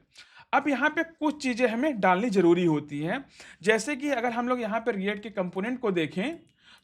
अब यहाँ पे कुछ चीज़ें हमें डालनी जरूरी होती हैं, जैसे कि अगर हम लोग यहाँ पे रिएक्ट के कंपोनेंट को देखें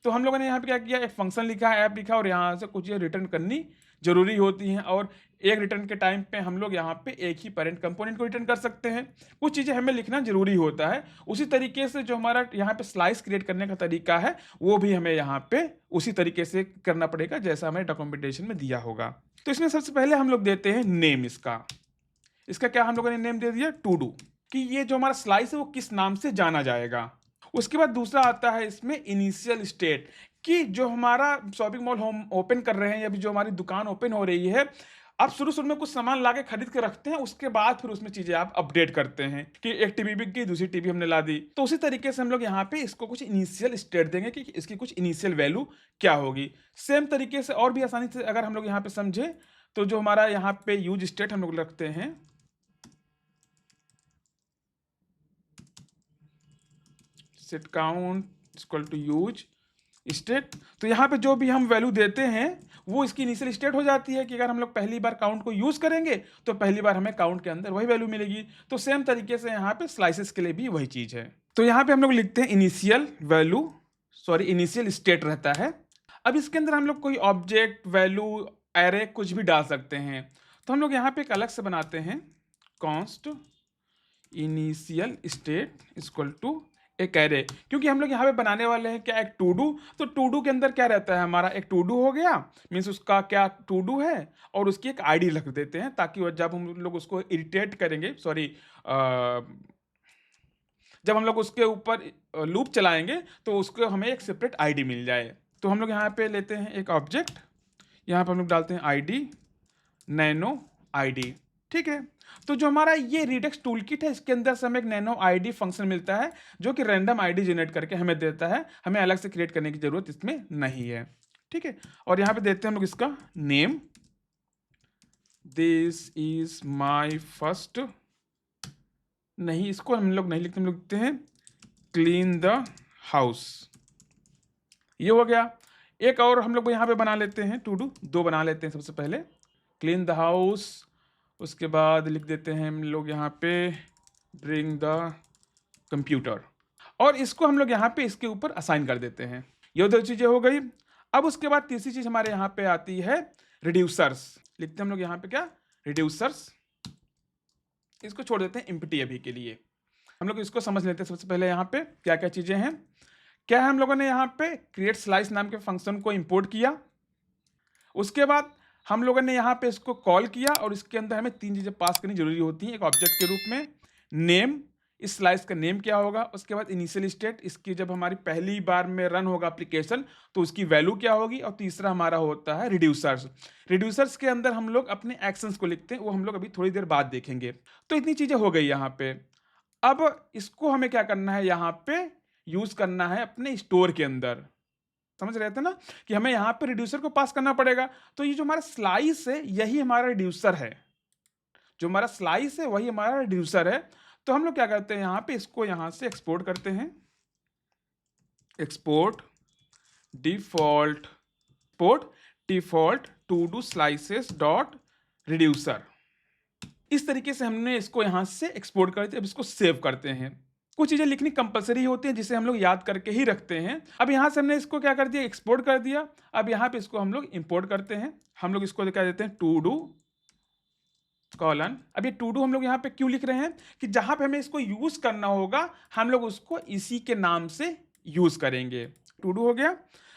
तो हम लोगों ने यहाँ पे क्या किया, एक फंक्शन लिखा है, ऐप लिखा, और यहाँ से कुछ चीज़ें रिटर्न करनी जरूरी होती हैं, और एक रिटर्न के टाइम पे हम लोग यहाँ पे एक ही पेरेंट कंपोनेंट को रिटर्न कर सकते हैं। कुछ चीज़ें हमें लिखना जरूरी होता है। उसी तरीके से जो हमारा यहाँ पे स्लाइस क्रिएट करने का तरीका है वो भी हमें यहाँ पे उसी तरीके से करना पड़ेगा जैसा हमें डॉक्यूमेंटेशन में दिया होगा। तो इसमें सबसे पहले हम लोग देते हैं नेम, इसका क्या हम लोगों ने नेम दे दिया, टू डू, कि ये जो हमारा स्लाइस है वो किस नाम से जाना जाएगा। उसके बाद दूसरा आता है इसमें इनिशियल स्टेट, कि जो हमारा शॉपिंग मॉल हम ओपन कर रहे हैं या जो हमारी दुकान ओपन हो रही है, आप शुरू शुरू में कुछ सामान ला के खरीद के रखते हैं, उसके बाद फिर उसमें चीजें आप अपडेट करते हैं कि एक टीवी बिक गई, दूसरी टीवी हमने ला दी। तो उसी तरीके से हम लोग यहाँ पे इसको कुछ इनिशियल स्टेट देंगे कि इसकी कुछ इनिशियल वैल्यू क्या होगी। सेम तरीके से और भी आसानी से अगर हम लोग यहाँ पे समझे तो जो हमारा यहाँ पे यूज स्टेट हम लोग रखते हैं, set count equal to use state. तो यहाँ पे जो भी हम वैल्यू देते हैं वो इसकी इनिशियल स्टेट हो जाती है, कि अगर हम लोग पहली बार काउंट को यूज करेंगे तो पहली बार हमें काउंट के अंदर वही वैल्यू मिलेगी। तो सेम तरीके से यहाँ पे स्लाइसेस के लिए भी वही चीज है। तो यहाँ पे हम लोग लिखते हैं initial value, sorry initial state रहता है। अब इसके अंदर हम लोग कोई ऑब्जेक्ट, वैल्यू, एरे कुछ भी डाल सकते हैं। तो हम लोग यहाँ पे एक अलग से बनाते हैं, const initial state equal to एक एरे, क्योंकि हम लोग यहाँ पे बनाने वाले हैं क्या, एक टू डू। तो टू डू के अंदर क्या रहता है, हमारा एक टू डू हो गया, मीन्स उसका क्या टू डू है, और उसकी एक आईडी रख देते हैं, ताकि जब हम लोग उसको इरिटेट करेंगे, सॉरी जब हम लोग उसके ऊपर लूप चलाएंगे तो उसको हमें एक सेपरेट आईडी मिल जाए। तो हम लोग यहाँ पे लेते हैं एक ऑब्जेक्ट, यहाँ पे हम लोग डालते हैं आईडी, नैनो आईडी। ठीक है, तो जो हमारा ये रिडक्स टूलकिट है इसके अंदर से हमें एक नैनो आईडी फंक्शन मिलता है जो कि रैंडम आईडी जनरेट करके हमें देता है, हमें अलग से क्रिएट करने की जरूरत इसमें नहीं है। ठीक है, और यहाँ पे देते हैं हम लोग इसका name, this is my first, नहीं इसको हम लोग नहीं लिखते, हम लोग लिखते हैं क्लीन द हाउस। ये हो गया। एक और हम लोग यहाँ पे बना लेते हैं टू डू, दो बना लेते हैं। सबसे पहले क्लीन द हाउस, उसके बाद लिख देते हैं हम लोग यहाँ पे ब्रिंग द कंप्यूटर, और इसको हम लोग यहाँ पे इसके ऊपर असाइन कर देते हैं। ये दो चीज़ें हो गई। अब उसके बाद तीसरी चीज़ हमारे यहाँ पे आती है रिड्यूसर्स। लिखते हैं हम लोग यहाँ पे क्या, रिड्यूसर्स। इसको छोड़ देते हैं एम्प्टी अभी के लिए। हम लोग इसको समझ लेते हैं सबसे पहले यहाँ पे क्या क्या चीज़ें हैं। क्या है, हम लोगों ने यहाँ पे क्रिएट स्लाइस नाम के फंक्शन को इंपोर्ट किया। उसके बाद हम लोगों ने यहाँ पे इसको कॉल किया और इसके अंदर हमें तीन चीज़ें पास करनी जरूरी होती हैं एक ऑब्जेक्ट के रूप में। नेम, इस स्लाइस का नेम क्या होगा। उसके बाद इनिशियल स्टेट, इसकी जब हमारी पहली बार में रन होगा एप्लीकेशन तो उसकी वैल्यू क्या होगी। और तीसरा हमारा होता है रिड्यूसर्स। रिड्यूसर्स के अंदर हम लोग अपने एक्शंस को लिखते हैं, वो हम लोग अभी थोड़ी देर बाद देखेंगे। तो इतनी चीज़ें हो गई यहाँ पे। अब इसको हमें क्या करना है, यहाँ पे यूज करना है अपने स्टोर के अंदर। समझ रहे थे ना कि हमें यहाँ पे रिड्यूसर को पास करना पड़ेगा। तो ये जो हमारा स्लाइस है यही हमारा रिड्यूसर है, जो हमारा स्लाइस है वही हमारा रिड्यूसर है। तो हम लोग क्या करते हैं, यहाँ पे इसको यहाँ से एक्सपोर्ट करते हैं। Export default, port default to do slices dot reducer. इस तरीके से हमने इसको यहाँ से एक्सपोर्ट कर दिया। अब इसको सेव करते हैं। कुछ चीज़ें लिखनी कंपलसरी होती है जिसे हम लोग याद करके ही रखते हैं। अब यहाँ से हमने इसको क्या कर दिया, एक्सपोर्ट कर दिया। अब यहाँ पे इसको हम लोग इंपोर्ट करते हैं। हम लोग इसको क्या देते हैं, टू डू कॉलन। अब ये टू डू हम लोग यहाँ पे क्यों लिख रहे हैं कि जहाँ पे हमें इसको यूज करना होगा हम लोग उसको इसी के नाम से यूज करेंगे। टू डू हो गया।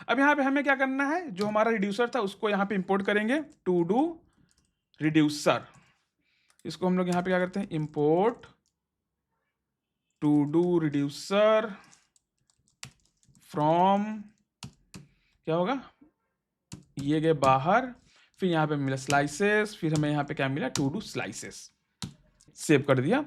अब यहाँ पे हमें क्या करना है, जो हमारा रिड्यूसर था उसको यहाँ पे इंपोर्ट करेंगे। टू डू रिड्यूसर, इसको हम लोग यहाँ पे क्या करते हैं, import to do reducer from, क्या होगा, ये गए बाहर, फिर यहाँ पे मिला स्लाइसेस, फिर हमें यहाँ पे क्या मिला, टू डू स्लाइसेस। सेव कर दिया,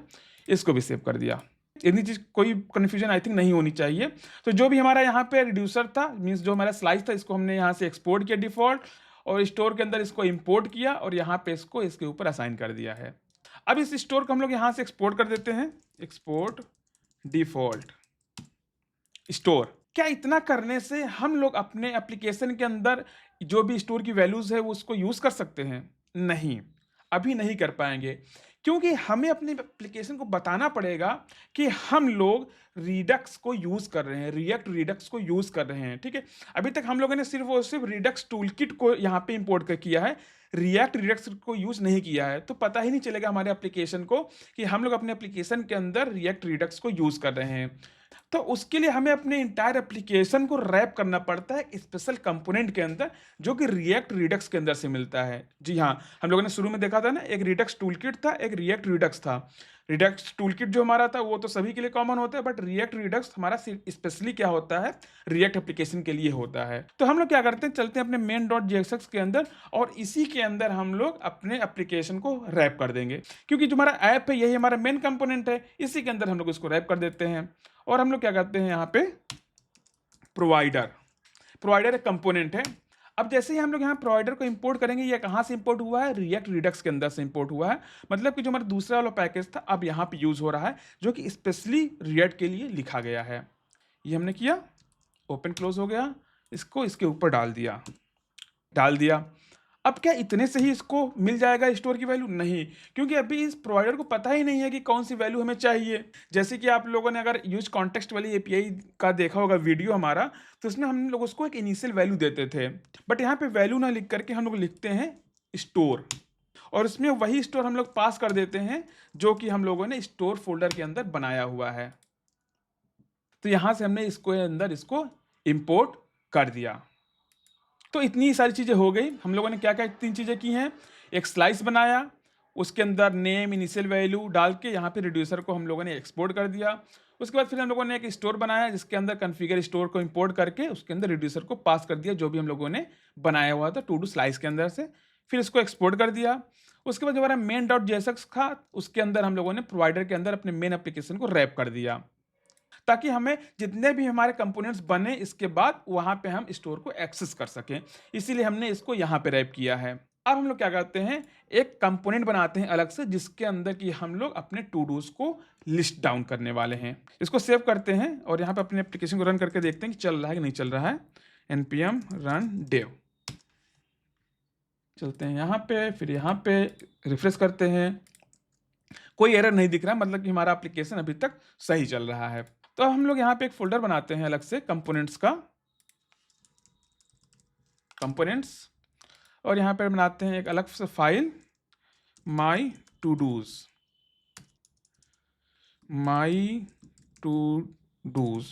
इसको भी सेव कर दिया। इतनी चीज कोई कंफ्यूजन आई थिंक नहीं होनी चाहिए। तो जो भी हमारा यहाँ पे रिड्यूसर था, मीन्स जो हमारा स्लाइस था, इसको हमने यहाँ से एक्सपोर्ट किया डिफॉल्ट, और स्टोर के अंदर इसको इंपोर्ट किया और यहाँ पे इसको इसके ऊपर असाइन कर दिया है। अब इस स्टोर को हम लोग यहाँ से एक्सपोर्ट कर देते हैं। Export default store. क्या इतना करने से हम लोग अपने एप्लीकेशन के अंदर जो भी स्टोर की वैल्यूज है वो उसको यूज कर सकते हैं? नहीं, अभी नहीं कर पाएंगे, क्योंकि हमें अपने एप्लीकेशन को बताना पड़ेगा कि हम लोग रिडक्स को यूज कर रहे हैं, रिएक्ट रिडक्स को यूज कर रहे हैं। ठीक है, अभी तक हम लोगों ने सिर्फ और सिर्फ रिडक्स टूलकिट को यहाँ पे इंपोर्ट कर किया है, रिएक्ट रिडक्स को यूज नहीं किया है। तो पता ही नहीं चलेगा हमारे एप्लीकेशन को कि हम लोग अपने एप्लीकेशन के अंदर रिएक्ट रिडक्स को यूज कर रहे हैं। तो उसके लिए हमें अपने इंटायर एप्लीकेशन को रैप करना पड़ता है स्पेशल कंपोनेंट के अंदर, जो कि रिएक्ट रिडक्स के अंदर से मिलता है। जी हाँ, हम लोगों ने शुरू में देखा था ना, एक रिडक्स टूलकिट था, एक रिएक्ट रिडक्स था। रिडक्स टूलकिट जो हमारा था वो तो सभी के लिए कॉमन होता है, बट रिएक्ट रिडक्स हमारा स्पेशली क्या होता है, रिएक्ट एप्लीकेशन के लिए होता है। तो हम लोग क्या करते हैं, चलते हैं अपने मेन डॉट जेएसएक्स के अंदर और इसी के अंदर हम लोग अपने एप्लीकेशन को रैप कर देंगे, क्योंकि जो हमारा ऐप है यही हमारा मेन कंपोनेंट है, इसी के अंदर हम लोग इसको रैप कर देते हैं। और हम लोग क्या करते हैं, यहाँ पे प्रोवाइडर, प्रोवाइडर एक कंपोनेंट है। अब जैसे ही हम लोग यहाँ प्रोवाइडर को इंपोर्ट करेंगे, ये कहाँ से इंपोर्ट हुआ है, रिएक्ट रिडक्स के अंदर से इंपोर्ट हुआ है। मतलब कि जो हमारा दूसरा वाला पैकेज था अब यहाँ पे यूज हो रहा है, जो कि स्पेशली रिएक्ट के लिए लिखा गया है। ये हमने किया, ओपन क्लोज हो गया, इसको इसके ऊपर डाल दिया। अब क्या इतने से ही इसको मिल जाएगा स्टोर की वैल्यू? नहीं, क्योंकि अभी इस प्रोवाइडर को पता ही नहीं है कि कौन सी वैल्यू हमें चाहिए। जैसे कि आप लोगों ने अगर यूज कॉन्टेक्स्ट वाली एपीआई का देखा होगा वीडियो हमारा, तो उसमें हम लोग उसको एक इनिशियल वैल्यू देते थे, बट यहाँ पे वैल्यू ना लिख करके हम लोग लिखते हैं स्टोर, और इसमें वही स्टोर हम लोग पास कर देते हैं जो कि हम लोगों ने स्टोर फोल्डर के अंदर बनाया हुआ है। तो यहाँ से हमने इसको अंदर इसको इंपोर्ट कर दिया। तो इतनी सारी चीज़ें हो गई। हम लोगों ने क्या क्या तीन चीज़ें की हैं, एक स्लाइस बनाया, उसके अंदर नेम इनिशियल वैल्यू डाल के यहाँ पे रिड्यूसर को हम लोगों ने एक्सपोर्ट कर दिया। उसके बाद फिर हम लोगों ने एक स्टोर बनाया जिसके अंदर कॉन्फ़िगर स्टोर को इंपोर्ट करके उसके अंदर रिड्यूसर को पास कर दिया, जो भी हम लोगों ने बनाया हुआ था टू डू स्लाइस के अंदर से। फिर इसको एक्सपोर्ट कर दिया। उसके बाद जो हमारा मेन डॉट जेएसएक्स था उसके अंदर हम लोगों ने प्रोवाइडर के अंदर अपने मेन एप्लीकेशन को रैप कर दिया, ताकि हमें जितने भी हमारे कंपोनेंट्स बने इसके बाद वहां पे हम स्टोर को एक्सेस कर सकें। इसीलिए हमने इसको यहाँ पे रैप किया है। अब हम लोग क्या करते हैं, एक कंपोनेंट बनाते हैं अलग से, जिसके अंदर कि हम लोग अपने टू डूज को लिस्ट डाउन करने वाले हैं। इसको सेव करते हैं और यहाँ पे अपने एप्लीकेशन को रन करके देखते हैं कि चल रहा है कि नहीं चल रहा है। npm run dev चलते हैं यहाँ पे, फिर यहाँ पे रिफ्रेश करते हैं, कोई एरर नहीं दिख रहा, मतलब कि हमारा एप्लीकेशन अभी तक सही चल रहा है। तो हम लोग यहाँ पे एक फोल्डर बनाते हैं अलग से कंपोनेंट्स का, कंपोनेंट्स, और यहाँ पे बनाते हैं एक अलग से file my to dos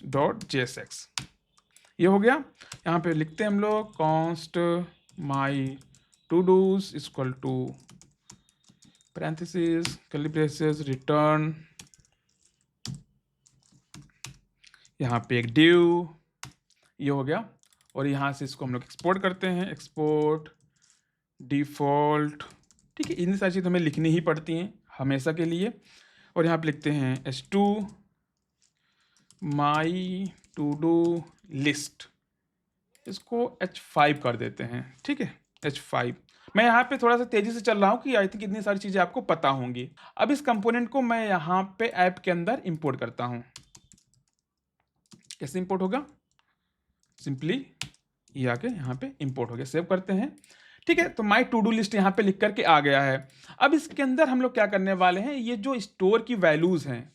dot jsx। ये हो गया। यहाँ पे लिखते हैं हम लोग const my to dos equal to parenthesis curly braces return, यहाँ पे एक ड्यू, ये हो गया। और यहाँ से इसको हम लोग एक्सपोर्ट करते हैं, एक्सपोर्ट डिफ़ॉल्ट, ठीक है। इतनी सारी चीज़ हमें लिखनी ही पड़ती हैं हमेशा के लिए। और यहाँ पे लिखते हैं h2 my to do list, इसको h5 कर देते हैं, ठीक है, h5। मैं यहाँ पे थोड़ा सा तेज़ी से चल रहा हूँ कि आई थिंक इतनी सारी चीज़ें आपको पता होंगी। अब इस कंपोनेंट को मैं यहाँ पे ऐप के अंदर इंपोर्ट करता हूँ। कैसे इंपोर्ट होगा, सिंपली ये आके यहाँ पे इंपोर्ट हो गया। सेव करते हैं, ठीक है। तो माई टू डू लिस्ट यहाँ पे लिख करके आ गया है। अब इसके अंदर हम लोग क्या करने वाले हैं, ये जो स्टोर की वैल्यूज हैं,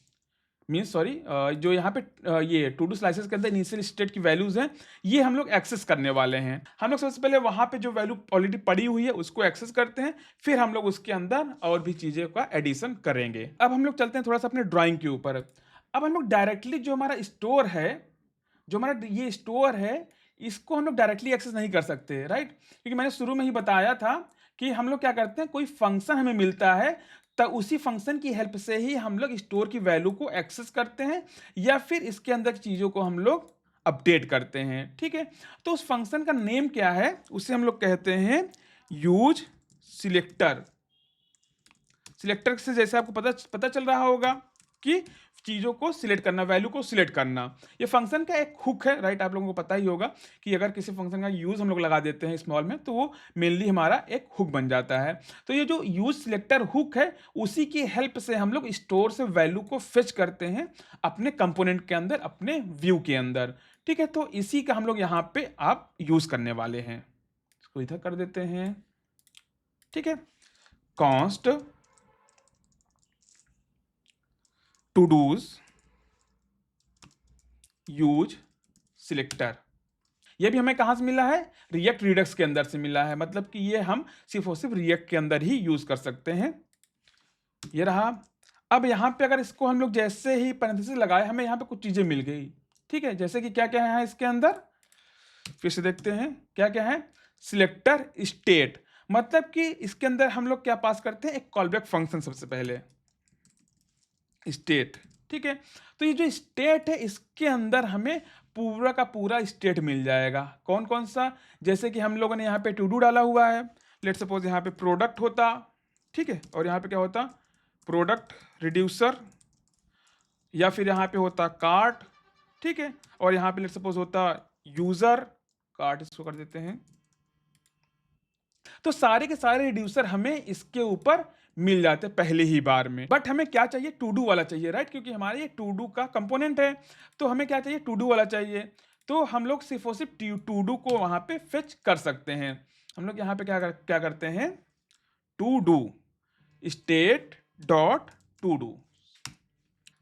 मीन्स सॉरी, जो यहाँ पे ये टू डू स्लाइसेस के अंदर इनिशियल स्टेट की वैल्यूज हैं, ये हम लोग एक्सेस करने वाले हैं। हम लोग सबसे पहले वहाँ पे जो वैल्यू ऑलरेडी पड़ी हुई है उसको एक्सेस करते हैं, फिर हम लोग उसके अंदर और भी चीज़ें का एडिशन करेंगे। अब हम लोग चलते हैं थोड़ा सा अपने ड्राइंग के ऊपर। अब हम लोग डायरेक्टली जो हमारा स्टोर है, जो हमारा ये स्टोर है, इसको हम लोग डायरेक्टली एक्सेस नहीं कर सकते, राइट। क्योंकि मैंने शुरू में ही बताया था कि हम लोग क्या करते हैं, कोई फंक्शन हमें मिलता है तो उसी फंक्शन की हेल्प से ही हम लोग स्टोर की वैल्यू को एक्सेस करते हैं, या फिर इसके अंदर की चीज़ों को हम लोग अपडेट करते हैं, ठीक है। तो उस फंक्शन का नेम क्या है, उसे हम लोग कहते हैं यूज सिलेक्टर। सिलेक्टर से जैसे आपको पता चल रहा होगा कि चीज़ों को सिलेक्ट करना, वैल्यू को सिलेक्ट करना, ये फंक्शन का एक हुक है, राइट। आप लोगों को पता ही होगा कि अगर किसी फंक्शन का यूज़ हम लोग लगा देते हैं स्मॉल में, तो वो मेनली हमारा एक हुक बन जाता है। तो ये जो यूज सिलेक्टर हुक है, उसी की हेल्प से हम लोग स्टोर से वैल्यू को फिच करते हैं अपने कंपोनेंट के अंदर, अपने व्यू के अंदर, ठीक है। तो इसी का हम लोग यहाँ पे आप यूज़ करने वाले हैं। इसको इधर कर देते हैं, ठीक है। Const to dos use selector, ये भी हमें कहाँ से मिला है, रिएक्ट रिडक्स के अंदर से मिला है। मतलब कि ये हम सिर्फ और सिर्फ रिएक्ट के अंदर ही यूज कर सकते हैं। ये रहा। अब यहाँ पे अगर इसको हम लोग जैसे ही पैरेंथेसिस लगाए, हमें यहाँ पे कुछ चीजें मिल गई, ठीक है। जैसे कि क्या क्या है इसके अंदर, फिर से देखते हैं क्या क्या है। सिलेक्टर स्टेट, मतलब कि इसके अंदर हम लोग क्या पास करते हैं, एक कॉलबैक फंक्शन सबसे पहले, स्टेट, ठीक है। तो ये जो स्टेट है, इसके अंदर हमें पूरा का पूरा स्टेट मिल जाएगा। कौन कौन सा, जैसे कि हम लोगों ने यहाँ पे टू डू डाला हुआ है, लेट सपोज यहाँ पे प्रोडक्ट होता, ठीक है, और यहाँ पे क्या होता, प्रोडक्ट रिड्यूसर, या फिर यहाँ पे होता कार्ट, ठीक है, और यहाँ पे लेट सपोज होता यूजर कार्ट, इसको कर देते हैं। तो सारे के सारे रिड्यूसर हमें इसके ऊपर मिल जाते हैं पहले ही बार में। बट हमें क्या चाहिए, टू डू वाला चाहिए, राइट, क्योंकि हमारे ये टू डू का कंपोनेंट है। तो हमें क्या चाहिए, टू डू वाला चाहिए। तो हम लोग सिर्फ और सिर्फ टू डू को वहां पे फेच कर सकते हैं। हम लोग यहाँ पे क्या करते हैं, to do state dot to do,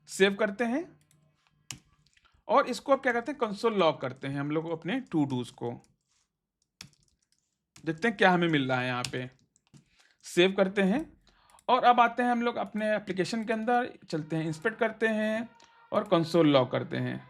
save करते हैं, और इसको अब क्या करते हैं, कंसोल लॉग करते हैं हम लोग अपने टू डूज को। देखते हैं क्या हमें मिल रहा है, यहाँ पे सेव करते हैं। और अब आते हैं हम लोग अपने एप्लीकेशन के अंदर, चलते हैं, इंस्पेक्ट करते हैं और कंसोल लॉग करते हैं।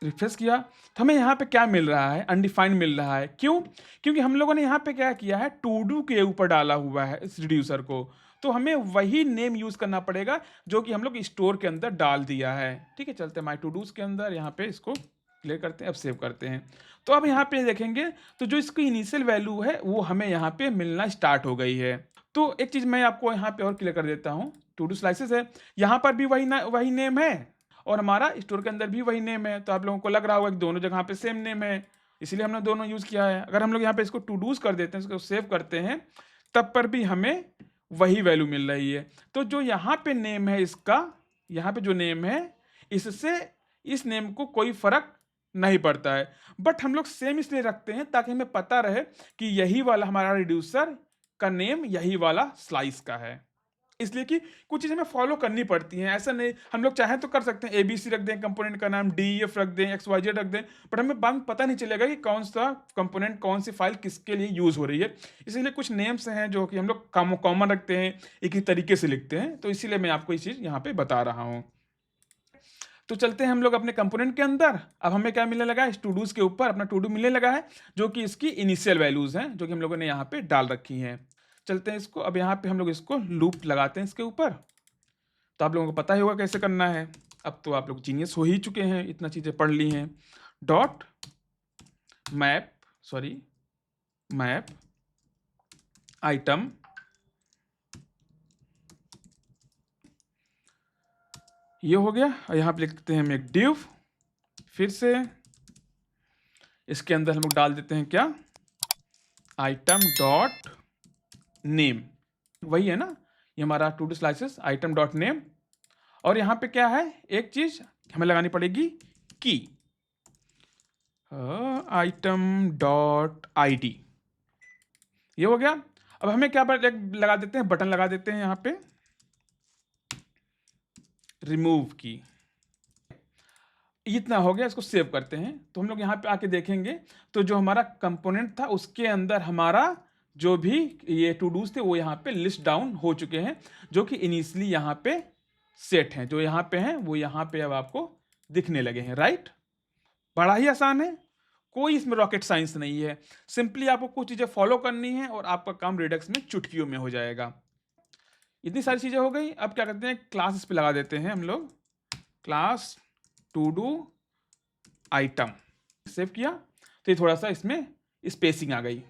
रिफ्रेश किया तो हमें यहाँ पे क्या मिल रहा है, अनडिफाइंड मिल रहा है। क्यों, क्योंकि हम लोगों ने यहाँ पे क्या किया है, टू डू के ऊपर डाला हुआ है इस रिड्यूसर को। तो हमें वही नेम यूज करना पड़ेगा जो कि हम लोग स्टोर के अंदर डाल दिया है, ठीक है। चलते हैं माई टू डूज के अंदर, यहाँ पे इसको क्लियर करते हैं, अब सेव करते हैं। तो अब यहाँ पे देखेंगे तो जो इसकी इनिशियल वैल्यू है वो हमें यहाँ पे मिलना स्टार्ट हो गई है। तो एक चीज़ मैं आपको यहाँ पे और क्लियर कर देता हूँ, टू डू स्लाइसेस है, यहाँ पर भी वही नेम है और हमारा स्टोर के अंदर भी वही नेम है। तो आप लोगों को लग रहा होगा कि दोनों जगह पे सेम नेम है, इसलिए हमने दोनों यूज़ किया है। अगर हम लोग यहाँ पे इसको टू डूज़ कर देते हैं, इसको सेव करते हैं, तब पर भी हमें वही वैल्यू मिल रही है। तो जो यहाँ पे नेम है इसका, यहाँ पे जो नेम है, इससे इस नेम को कोई फ़र्क नहीं पड़ता है। बट हम लोग सेम इसलिए रखते हैं ताकि हमें पता रहे कि यही वाला हमारा रिड्यूसर का नेम यही वाला स्लाइस का है। इसलिए कि कुछ चीज़ें हमें फॉलो करनी पड़ती हैं। ऐसा नहीं, हम लोग चाहें तो कर सकते हैं एबीसी रख दें, कंपोनेंट का नाम डीईएफ रख दें, एक्सवाईजेड रख दें, बट हमें बाद में पता नहीं चलेगा कि कौन सा कंपोनेंट कौन सी फाइल किसके लिए यूज़ हो रही है। इसीलिए कुछ नेम्स हैं जो कि हम लोग कॉमन रखते हैं, एक ही तरीके से लिखते हैं। तो इसीलिए मैं आपको ये चीज़ यहाँ पे बता रहा हूँ। तो चलते हैं हम लोग अपने कंपोनेंट के अंदर। अब हमें क्या मिलने लगा है, इस टू डूज़ के ऊपर अपना टू डू मिलने लगा है, जो कि इसकी इनिशियल वैल्यूज़ हैं, जो कि हम लोगों ने यहाँ पे डाल रखी हैं। चलते हैं इसको, अब यहाँ पे हम लोग इसको लूप लगाते हैं इसके ऊपर। तो आप लोगों को पता ही होगा कैसे करना है। अब तो आप लोग जीनियस हो ही चुके हैं, इतना चीज़ें पढ़ ली हैं। डॉट मैप आइटम, ये हो गया। और यहाँ पे लिखते हैं हम एक डिव, फिर से इसके अंदर हम लोग डाल देते हैं क्या, आइटम डॉट नेम, वही है ना, ये हमारा to do slices item dot name. और यहाँ पे क्या है, एक चीज हमें लगानी पड़ेगी, की, आइटम डॉट आईडी, ये हो गया। अब हमें क्या लगा देते हैं, बटन लगा देते हैं यहाँ पे, रिमूव की। इतना हो गया, इसको सेव करते हैं। तो हम लोग यहाँ पे आके देखेंगे, तो जो हमारा कंपोनेंट था उसके अंदर हमारा जो भी ये टू डूज थे वो यहाँ पे लिस्ट डाउन हो चुके हैं, जो कि इनिशियली यहाँ पे सेट हैं, जो यहाँ पे हैं वो यहाँ पे अब आपको दिखने लगे हैं, राइट। बड़ा ही आसान है, कोई इसमें रॉकेट साइंस नहीं है। सिंपली आपको कुछ चीज़ें फॉलो करनी है और आपका काम रिडक्स में चुटकियों में हो जाएगा। इतनी सारी चीज़ें हो गई। अब क्या करते हैं, क्लास इस पे लगा देते हैं हम लोग, class to do item, save किया तो ये थोड़ा सा इसमें स्पेसिंग आ गई।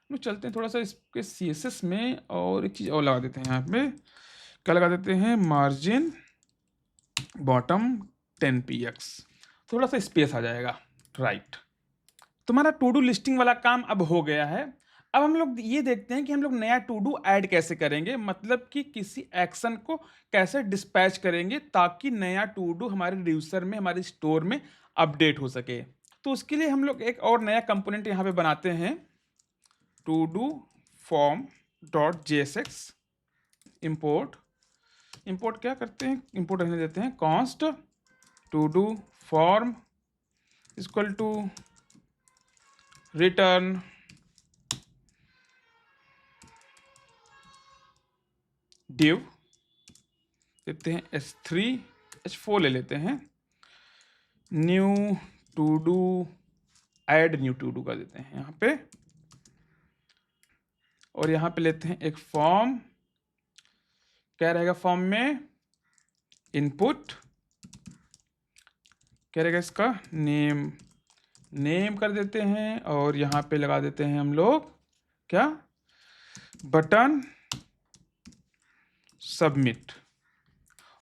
लोग चलते हैं थोड़ा सा इसके CSS में, और एक चीज़ और लगा देते हैं यहाँ पे, क्या लगा देते हैं, मार्जिन बॉटम 10px, थोड़ा सा स्पेस आ जाएगा, राइट। तुम्हारा टू डू लिस्टिंग वाला काम अब हो गया है। अब हम लोग ये देखते हैं कि हम लोग नया टू डू ऐड कैसे करेंगे, मतलब कि किसी एक्शन को कैसे डिस्पैच करेंगे ताकि नया टू डू हमारे रिड्यूसर में, हमारे स्टोर में अपडेट हो सके। तो उसके लिए हम लोग एक और नया कंपोनेंट यहाँ पे बनाते हैं, to do form dot JSX import. Import क्या करते हैं, इम्पोर्ट रहने देते हैं const to do form equal to return div, देते हैं S3 H4 ले लेते हैं, new to do, add new to do कर देते हैं यहाँ पे, और यहाँ पे लेते हैं एक फॉर्म, क्या रहेगा फॉर्म में, इनपुट, क्या रहेगा इसका, नेम कर देते हैं, और यहाँ पे लगा देते हैं हम लोग क्या, बटन सबमिट,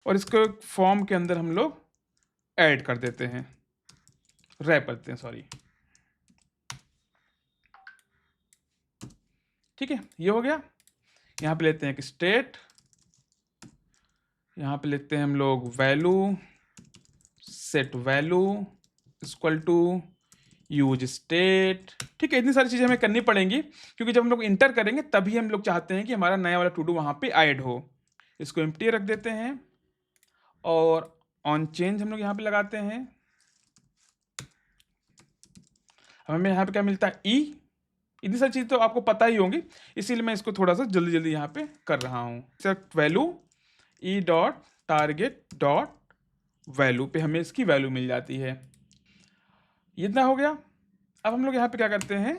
और इसको फॉर्म के अंदर हम लोग ऐड कर देते हैं, रैप करते हैं, सॉरी। ठीक है, ये हो गया। यहाँ पे लेते हैं एक स्टेट, यहाँ पे लेते हैं हम लोग value, set value equal to use state. ठीक है, इतनी सारी चीज़ें हमें करनी पड़ेंगी, क्योंकि जब हम लोग इंटर करेंगे तभी हम लोग चाहते हैं कि हमारा नया वाला टू डू वहाँ पे ऐड हो। इसको एम्प्टी रख देते हैं, और ऑन चेंज हम लोग यहाँ पे लगाते हैं। हमें यहाँ पे क्या मिलता है, ई। इतनी सारी चीज़ तो आपको पता ही होंगी, इसीलिए मैं इसको थोड़ा सा जल्दी जल्दी यहाँ पे कर रहा हूँ। Set value E dot target dot value पे हमें इसकी वैल्यू मिल जाती है। इतना हो गया। अब हम लोग यहाँ पे क्या करते हैं,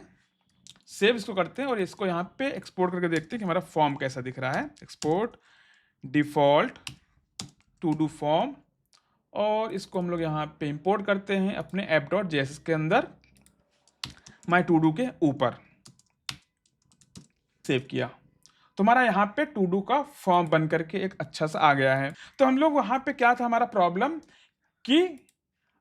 सेव इसको करते हैं, और इसको यहाँ पे एक्सपोर्ट करके देखते हैं कि हमारा फॉर्म कैसा दिख रहा है। Export default to do form, और इसको हम लोग यहाँ पे इंपोर्ट करते हैं अपने ऐप डॉट JSX के अंदर, माई टू डू के ऊपर, सेव किया तो हमारा यहाँ पे टू डू का फॉर्म बन करके एक अच्छा सा आ गया है। तो हम लोग वहाँ पे क्या था हमारा प्रॉब्लम, कि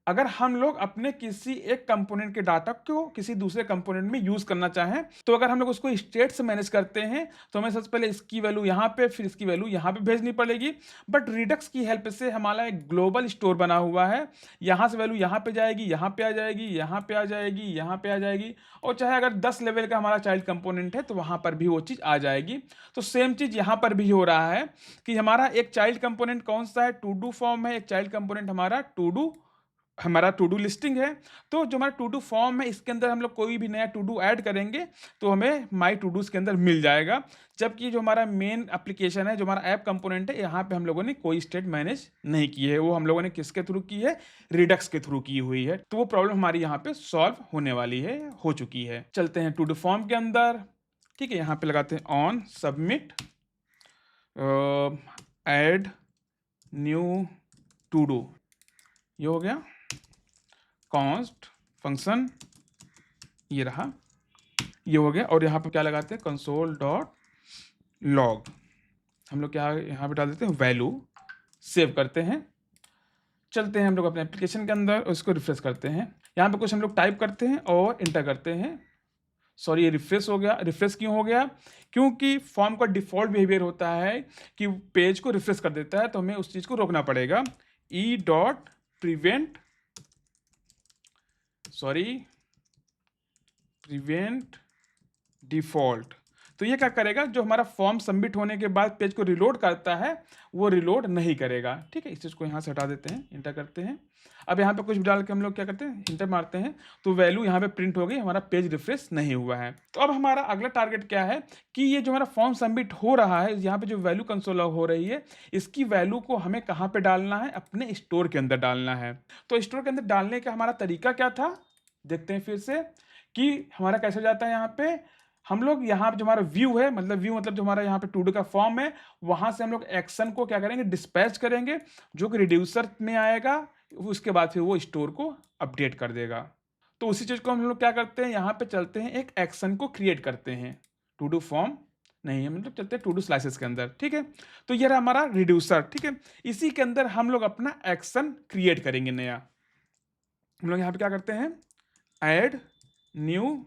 अगर हम लोग अपने किसी एक कंपोनेंट के डाटा को किसी दूसरे कंपोनेंट में यूज करना चाहें, तो अगर हम लोग उसको स्टेट से मैनेज करते हैं तो हमें सबसे पहले इसकी वैल्यू यहाँ पे, फिर इसकी वैल्यू यहाँ पे भेजनी पड़ेगी। बट रिडक्स की हेल्प से हमारा एक ग्लोबल स्टोर बना हुआ है, यहाँ से वैल्यू यहाँ पे जाएगी, यहाँ पे आ जाएगी, यहाँ पे आ जाएगी, यहाँ पे आ जाएगी, और चाहे अगर 10 लेवल का हमारा चाइल्ड कंपोनेंट है तो वहाँ पर भी वो चीज़ आ जाएगी। तो सेम चीज़ यहाँ पर भी हो रहा है कि हमारा एक चाइल्ड कंपोनेंट कौन सा है, टू डू फॉर्म है, एक चाइल्ड कंपोनेंट हमारा टू डू लिस्टिंग है। तो जो हमारा टू डू फॉर्म है इसके अंदर हम लोग कोई भी नया टू डू ऐड करेंगे तो हमें माई टू डूज के अंदर मिल जाएगा। जबकि जो हमारा मेन एप्लीकेशन है, जो हमारा ऐप कंपोनेंट है, यहाँ पे हम लोगों ने कोई स्टेट मैनेज नहीं की है, वो हम लोगों ने किसके थ्रू की है, रिडक्स के थ्रू की हुई है। तो वो प्रॉब्लम हमारी यहाँ पे सॉल्व होने वाली है, हो चुकी है। चलते हैं टू डू फॉर्म के अंदर। ठीक है, यहाँ पे लगाते हैं on submit add new to do, ये हो गया। कॉन्स्ट फंक्शन ये रहा, ये हो गया। और यहाँ पे क्या लगाते हैं, कंसोल डॉट लॉग, हम लोग क्या यहाँ पे डाल देते हैं वैल्यू, सेव करते हैं। चलते हैं हम लोग अपने एप्लीकेशन के अंदर और इसको रिफ्रेश करते हैं। यहाँ पे कुछ हम लोग टाइप करते हैं और इंटर करते हैं। सॉरी, ये रिफ्रेश हो गया। रिफ्रेश क्यों हो गया, क्योंकि फॉर्म का डिफ़ॉल्ट बिहेवियर होता है कि पेज को रिफ्रेश कर देता है, तो हमें उस चीज़ को रोकना पड़ेगा। E dot prevent default. तो ये क्या करेगा, जो हमारा फॉर्म सबमिट होने के बाद पेज को रिलोड करता है वो रिलोड नहीं करेगा। ठीक है, इस चीज़ को यहाँ से हटा देते हैं, इंटर करते हैं। अब यहाँ पे कुछ भी डाल के हम लोग क्या करते हैं, इंटर मारते हैं, तो वैल्यू यहाँ पे प्रिंट हो गई, हमारा पेज रिफ्रेश नहीं हुआ है। तो अब हमारा अगला टारगेट क्या है कि ये जो हमारा फॉर्म सबमिट हो रहा है, यहाँ पे जो वैल्यू कंसोल हो रही है, इसकी वैल्यू को हमें कहाँ पे डालना है, अपने स्टोर के अंदर डालना है। तो स्टोर के अंदर डालने का हमारा तरीका क्या था, देखते हैं फिर से कि हमारा कैसे जाता है। यहाँ पे हम लोग यहाँ पे जो हमारा व्यू है, मतलब जो हमारा यहाँ पे टू डू का फॉर्म है, वहां से हम लोग एक्शन को क्या करेंगे, डिस्पैच करेंगे, जो कि रिड्यूसर में आएगा। उसके बाद फिर वो स्टोर को अपडेट कर देगा। तो उसी चीज को हम लोग क्या करते हैं, यहाँ पे चलते हैं, एक एक्शन को क्रिएट करते हैं। टू डू फॉर्म नहीं, हम लोग चलते हैं टू डू स्लाइसेस के अंदर। ठीक है, तो ये रहा हमारा रिड्यूसर। ठीक है, इसी के अंदर हम लोग अपना एक्शन क्रिएट करेंगे नया। हम लोग यहाँ पे क्या करते हैं, add new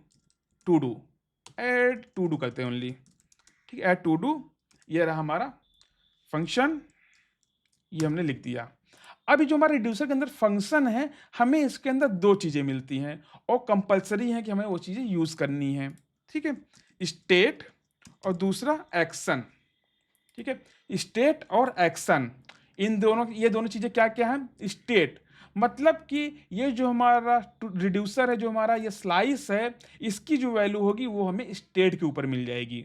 to do, add to do करते हैं ओनली। ठीक है, ऐड टू डू, ये रहा हमारा फंक्शन, ये हमने लिख दिया। अभी जो हमारे रिड्यूसर के अंदर फंक्शन है, हमें इसके अंदर दो चीज़ें मिलती हैं और कंपलसरी है कि हमें वो चीज़ें यूज़ करनी है। ठीक है, स्टेट और दूसरा एक्शन। ठीक है, स्टेट और एक्शन, इन दोनों, ये दोनों चीज़ें क्या क्या हैं, स्टेट मतलब कि ये जो हमारा रिड्यूसर है, जो हमारा ये स्लाइस है, इसकी जो वैल्यू होगी वो हमें स्टेट के ऊपर मिल जाएगी।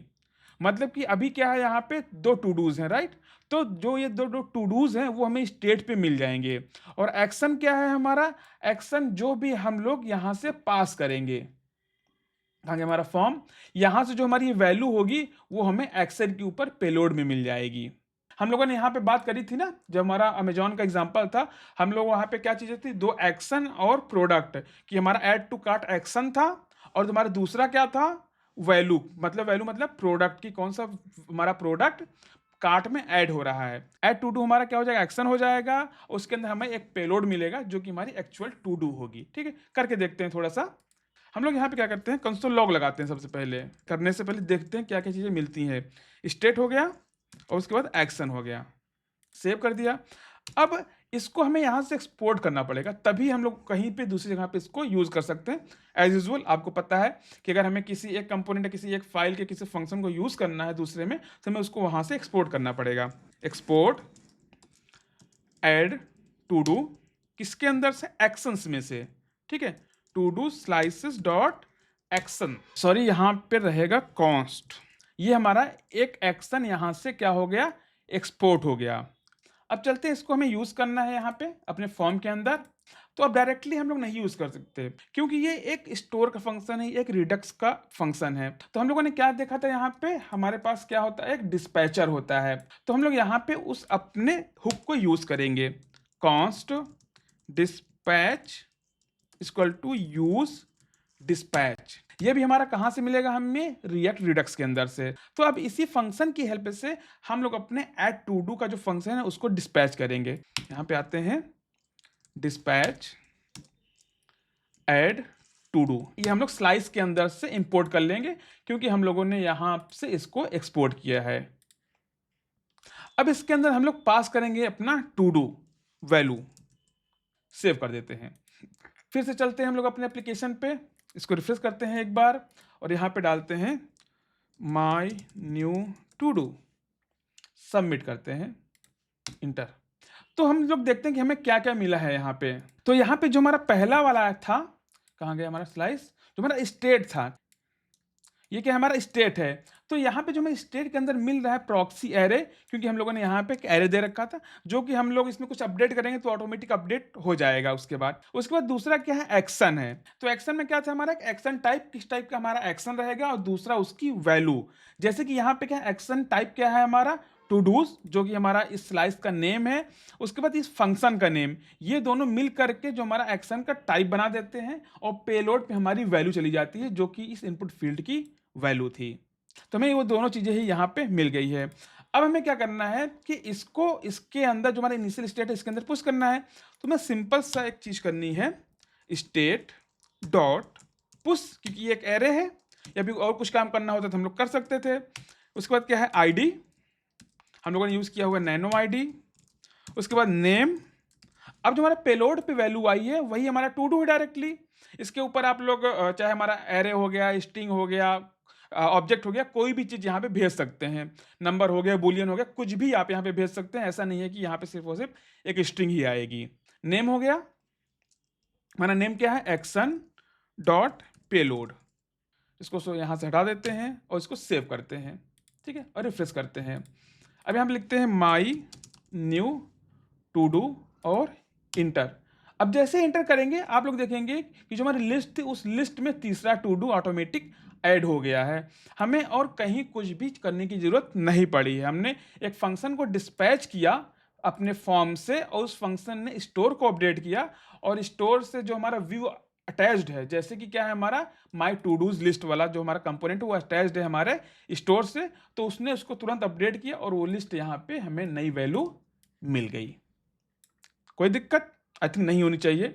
मतलब कि अभी क्या है, यहाँ पे दो टू डूज हैं, राइट। तो जो ये दो टू डूज हैं वो हमें स्टेट पे मिल जाएंगे। और एक्शन क्या है हमारा, एक्शन जो भी हम लोग यहाँ से पास करेंगे, हमारा फॉर्म, यहाँ से जो हमारी वैल्यू होगी वो हमें एक्शन के ऊपर पेलोड में मिल जाएगी। हम लोगों ने यहाँ पे बात करी थी ना, जब हमारा अमेजॉन का एग्जांपल था, हम लोग वहाँ पे क्या चीज़ें थी, दो एक्शन और प्रोडक्ट, कि हमारा ऐड टू कार्ट एक्शन था और हमारा दूसरा क्या था, वैल्यू। मतलब प्रोडक्ट की कौन सा हमारा प्रोडक्ट कार्ट में ऐड हो रहा है। ऐड टू डू हमारा क्या हो जाएगा, एक्शन हो जाएगा, उसके अंदर हमें एक पेलोड मिलेगा जो कि हमारी एक्चुअल टू डू होगी। ठीक है, करके देखते हैं थोड़ा सा। हम लोग यहाँ पे क्या करते हैं, कंसोल लॉग लगाते हैं। सबसे पहले करने से पहले देखते हैं क्या क्या चीज़ें मिलती हैं। स्टेट हो गया और उसके बाद एक्शन हो गया, सेव कर दिया। अब इसको हमें यहाँ से एक्सपोर्ट करना पड़ेगा, तभी हम लोग कहीं पे दूसरी जगह पे इसको यूज़ कर सकते हैं। एज यूजुअल आपको पता है कि अगर हमें किसी एक कंपोनेंट या किसी एक फाइल के किसी फंक्शन को यूज़ करना है दूसरे में, तो हमें उसको वहाँ से एक्सपोर्ट करना पड़ेगा। एक्सपोर्ट ऐड टू डू, किसके अंदर से, एक्शंस में से। ठीक है, to do slices dot action, sorry यहाँ पे रहेगा कॉन्स्ट, ये हमारा एक एक्शन यहाँ से क्या हो गया, एक्सपोर्ट हो गया। अब चलते हैं, इसको हमें यूज करना है यहाँ पे अपने फॉर्म के अंदर। तो अब डायरेक्टली हम लोग नहीं यूज कर सकते क्योंकि ये एक स्टोर का फंक्शन है, एक रिडक्स का फंक्शन है। तो हम लोगों ने क्या देखा था, यहाँ पे हमारे पास क्या होता है, एक डिस्पैचर होता है। तो हम लोग यहाँ पे उस अपने हुक को यूज करेंगे, const dispatch equal to use dispatch. ये भी हमारा कहां से मिलेगा, हमें रिएक्ट रिडक्स के अंदर से। तो अब इसी फंक्शन की हेल्प से हम लोग अपने ऐड टू डू का जो फंक्शन है उसको डिस्पैच करेंगे। यहां पे आते हैं, डिस्पैच ऐड टू डू, ये हम लोग स्लाइस के अंदर से इंपोर्ट कर लेंगे क्योंकि हम लोगों ने यहां से इसको एक्सपोर्ट किया है। अब इसके अंदर हम लोग पास करेंगे अपना टू डू वैल्यू, सेव कर देते हैं। फिर से चलते हैं हम लोग अपने एप्लीकेशन पे, इसको रिफ्रेश करते हैं एक बार और यहाँ पे डालते हैं my new to do, submit करते हैं, इंटर। तो हम लोग देखते हैं कि हमें क्या क्या मिला है यहाँ पे। तो यहाँ पे जो हमारा पहला वाला था, कहाँ गया हमारा स्लाइस, जो हमारा स्टेट था, ये क्या हमारा स्टेट है। तो यहाँ पे जो हमें स्टेट के अंदर मिल रहा है प्रॉक्सी एरे, क्योंकि हम लोगों ने यहाँ पे एक एरे दे रखा था जो कि हम लोग इसमें कुछ अपडेट करेंगे तो ऑटोमेटिक अपडेट हो जाएगा। उसके बाद दूसरा क्या है, एक्शन है। तो एक्शन में क्या था हमारा, एक्शन टाइप, किस टाइप का हमारा एक्शन रहेगा, और दूसरा उसकी वैल्यू। जैसे कि यहाँ पे क्या है, एक्शन टाइप क्या है हमारा, टू डूज, जो कि हमारा इस स्लाइस का नेम है। उसके बाद इस फंक्शन का नेम, ये दोनों मिल करके जो हमारा एक्शन का टाइप बना देते हैं, और पेलोड पे हमारी वैल्यू चली जाती है जो कि इस इनपुट फील्ड की वैल्यू थी। तो हमें वो दोनों चीजें ही यहाँ पे मिल गई है। अब हमें क्या करना है कि इसको इसके अंदर जो हमारा इनिशियल स्टेट है इसके अंदर पुश करना है। तो हमें सिंपल सा एक चीज करनी है, स्टेट डॉट पुश, क्योंकि ये एक एरे है, या भी और कुछ काम करना होता तो हम लोग कर सकते थे। उसके बाद क्या है, आईडी, हम लोगों ने यूज किया हुआ नैनो आईडी। उसके बाद नेम। अब जो हमारा पेलोड पे वैल्यू आई है वही हमारा टू डू है डायरेक्टली। इसके ऊपर आप लोग चाहे हमारा एरे हो गया, स्ट्रिंग हो गया, ऑब्जेक्ट हो गया, कोई भी चीज़ यहाँ पे भेज सकते हैं। नंबर हो गया, बुलियन हो गया, कुछ भी आप यहाँ पे भेज सकते हैं। ऐसा नहीं है कि यहाँ पे सिर्फ और सिर्फ एक स्ट्रिंग ही आएगी। नेम हो गया, हमारा नेम क्या है, एक्शन डॉट पेलोड। इसको यहाँ से हटा देते हैं और इसको सेव करते हैं, ठीक है, और रिफ्रेश करते हैं। अब यहाँ पे लिखते हैं माई न्यू टू डू और इंटर। अब जैसे इंटर करेंगे आप लोग देखेंगे कि जो हमारी लिस्ट थी उस लिस्ट में तीसरा टू डू ऑटोमेटिक ऐड हो गया है। हमें और कहीं कुछ भी करने की जरूरत नहीं पड़ी है। हमने एक फंक्शन को डिस्पैच किया अपने फॉर्म से, और उस फंक्शन ने स्टोर को अपडेट किया, और स्टोर से जो हमारा व्यू अटैच्ड है, जैसे कि क्या है हमारा माई टू डूज लिस्ट वाला जो हमारा कंपोनेंट है वो अटैच्ड है हमारे स्टोर से, तो उसने उसको तुरंत अपडेट किया और वो लिस्ट यहाँ पे हमें नई वैल्यू मिल गई। कोई दिक्कत आई थिंक नहीं होनी चाहिए,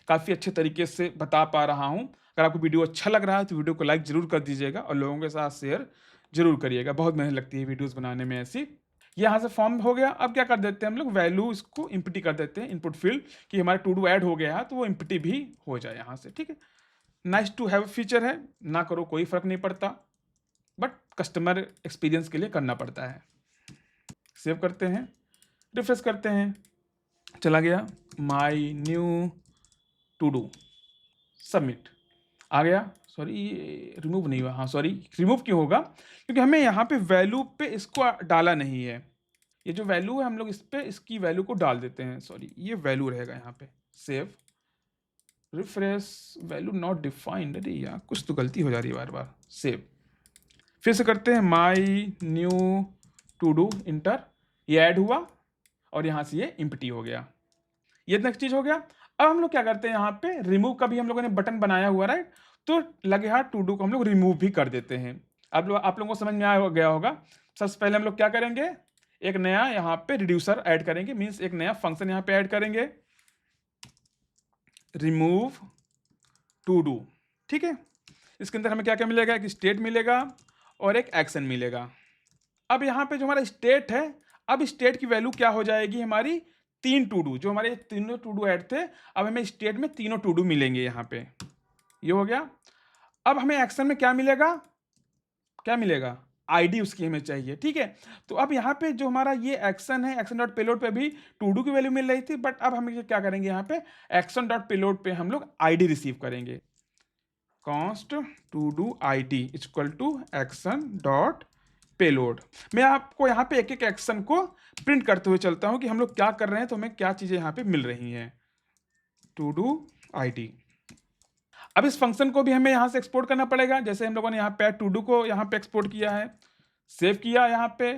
काफ़ी अच्छे तरीके से बता पा रहा हूँ। अगर आपको वीडियो अच्छा लग रहा है तो वीडियो को लाइक ज़रूर कर दीजिएगा और लोगों के साथ शेयर जरूर करिएगा। बहुत मेहनत लगती है वीडियोस बनाने में ऐसी। यहाँ से फॉर्म हो गया। अब क्या कर देते हैं हम लोग, वैल्यू इसको इम्पिटी कर देते हैं, इनपुट फील्ड, कि हमारा टू डू ऐड हो गया है तो वो इम्पिटी भी हो जाए यहाँ से, ठीक है। नाइस टू हैव फीचर है, ना करो कोई फ़र्क नहीं पड़ता, बट कस्टमर एक्सपीरियंस के लिए करना पड़ता है। सेव करते हैं, रिफ्रेश करते हैं, चला गया my new to do, submit, आ गया। सॉरी रिमूव नहीं हुआ, हाँ सॉरी, रिमूव क्यों होगा, क्योंकि हमें यहाँ पे वैल्यू पे इसको डाला नहीं है। ये जो वैल्यू है हम लोग इस पे इसकी वैल्यू को डाल देते हैं, सॉरी ये वैल्यू रहेगा यहाँ पे। Save, refresh, value not defined, अरे यार कुछ तो गलती हो जा रही है बार बार। सेव, फिर से करते हैं my new to do, enter, ये ऐड हुआ और यहाँ से ये इम्प्टी हो गया। ये नेक्स्ट चीज हो गया। अब हम लोग क्या करते हैं, यहाँ पे रिमूव का भी हम लोगों ने बटन बनाया हुआ, राइट, तो लगे हाथ टू डू को हम लोग रिमूव भी कर देते हैं। अब आप लोगों को समझ में आ गया होगा। सबसे पहले हम लोग क्या करेंगे, एक नया यहाँ पे रिड्यूसर ऐड करेंगे, मीन्स एक नया फंक्शन यहाँ पे ऐड करेंगे, रिमूव टू डू, ठीक है। इसके अंदर हमें क्या क्या मिलेगा, एक स्टेट मिलेगा और एक एक्शन मिलेगा। अब यहाँ पे जो हमारा स्टेट है, अब स्टेट की वैल्यू क्या हो जाएगी हमारी, तीन टू डू, जो हमारे तीनों टू डू ऐड थे, अब हमें स्टेट में तीनों टू डू मिलेंगे यहाँ पे, ये हो गया। अब हमें एक्शन में क्या मिलेगा, क्या मिलेगा, आईडी उसकी हमें चाहिए, ठीक है। तो अब यहाँ पे जो हमारा ये एक्शन है, एक्शन डॉट पेलोड पे भी टू डू की वैल्यू मिल रही थी, बट अब हम क्या करेंगे, यहाँ पे एक्शन डॉट पेलोड पे हम लोग आईडी रिसीव करेंगे। Const to do ID equal to action dot payload. मैं आपको यहाँ पे एक एक एक्शन को प्रिंट करते हुए चलता हूँ कि हम लोग क्या कर रहे हैं, तो हमें क्या चीज़ें यहाँ पे मिल रही हैं। To do ID. अब इस फंक्शन को भी हमें यहाँ से एक्सपोर्ट करना पड़ेगा, जैसे हम लोगों ने यहाँ पे टू डू को यहाँ पे एक्सपोर्ट किया है, सेव किया यहाँ पे,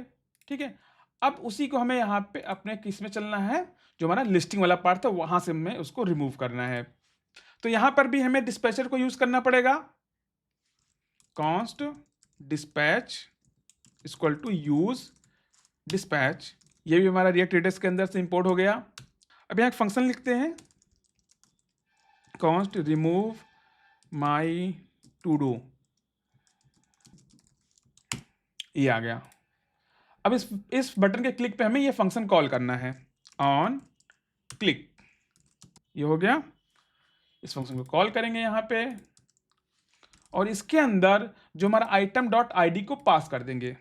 ठीक है। अब उसी को हमें यहाँ पे अपने किस में चलना है, जो हमारा लिस्टिंग वाला पार्ट था वहाँ से हमें उसको रिमूव करना है। तो यहाँ पर भी हमें डिस्पैचर को यूज करना पड़ेगा, const dispatch equal to use dispatch. ये भी हमारा रिएक्ट रेडियस के अंदर से इंपोर्ट हो गया। अब यहाँ एक फंक्शन लिखते हैं, const remove my to do, ये आ गया। अब इस बटन के क्लिक पे हमें ये फंक्शन कॉल करना है, ऑन क्लिक, ये हो गया। इस फंक्शन को कॉल करेंगे यहाँ पे और इसके अंदर जो हमारा आइटम डॉट आई को पास कर देंगे,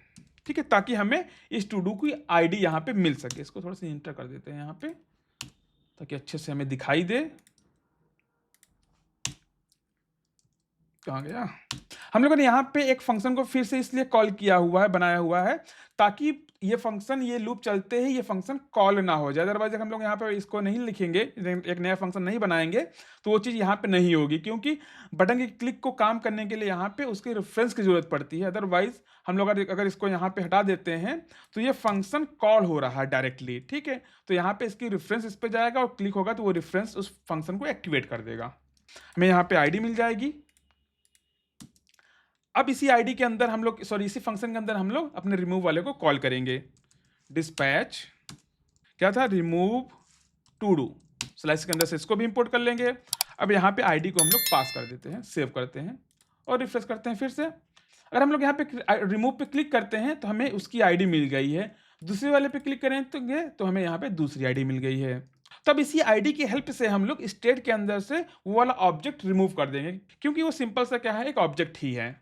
ठीक है, ताकि हमें इस टू डू की आईडी यहाँ पे मिल सके। इसको थोड़ा सा इंटर कर देते हैं यहाँ पे ताकि अच्छे से हमें दिखाई दे। कहाँ गया? हम लोगों ने यहाँ पे एक फंक्शन को फिर से इसलिए कॉल किया हुआ है, बनाया हुआ है, ताकि ये फंक्शन, ये लूप चलते ही ये फंक्शन कॉल ना हो जाए। अदरवाइज अगर हम लोग यहाँ पे इसको नहीं लिखेंगे, एक नया फंक्शन नहीं बनाएंगे, तो वो चीज़ यहाँ पे नहीं होगी, क्योंकि बटन के क्लिक को काम करने के लिए यहाँ पे उसके रेफरेंस की जरूरत पड़ती है। अदरवाइज हम लोग अगर इसको यहाँ पे हटा देते हैं तो ये फंक्शन कॉल हो रहा है डायरेक्टली, ठीक है। तो यहाँ पे इसकी रेफरेंस इस पे जाएगा और क्लिक होगा तो वो रेफरेंस उस फंक्शन को एक्टिवेट कर देगा। हमें यहाँ पे आईडी मिल जाएगी। अब इसी आईडी के अंदर हम लोग, सॉरी, इसी फंक्शन के अंदर हम लोग अपने रिमूव वाले को कॉल करेंगे। डिस्पैच क्या था, रिमूव टू डू, स्लाइस के अंदर से इसको भी इंपोर्ट कर लेंगे। अब यहाँ पे आईडी को हम लोग पास कर देते हैं, सेव करते हैं और रिफ्रेश करते हैं फिर से। अगर हम लोग यहाँ पे रिमूव पे क्लिक करते हैं तो हमें उसकी आईडी मिल गई है। दूसरे वाले पे क्लिक करें तो हमें यहाँ पे दूसरी आईडी मिल गई है। तब इसी आईडी की हेल्प से हम लोग स्टेट के अंदर से वो वाला ऑब्जेक्ट रिमूव कर देंगे, क्योंकि वो सिंपल सा क्या है, एक ऑब्जेक्ट ही है।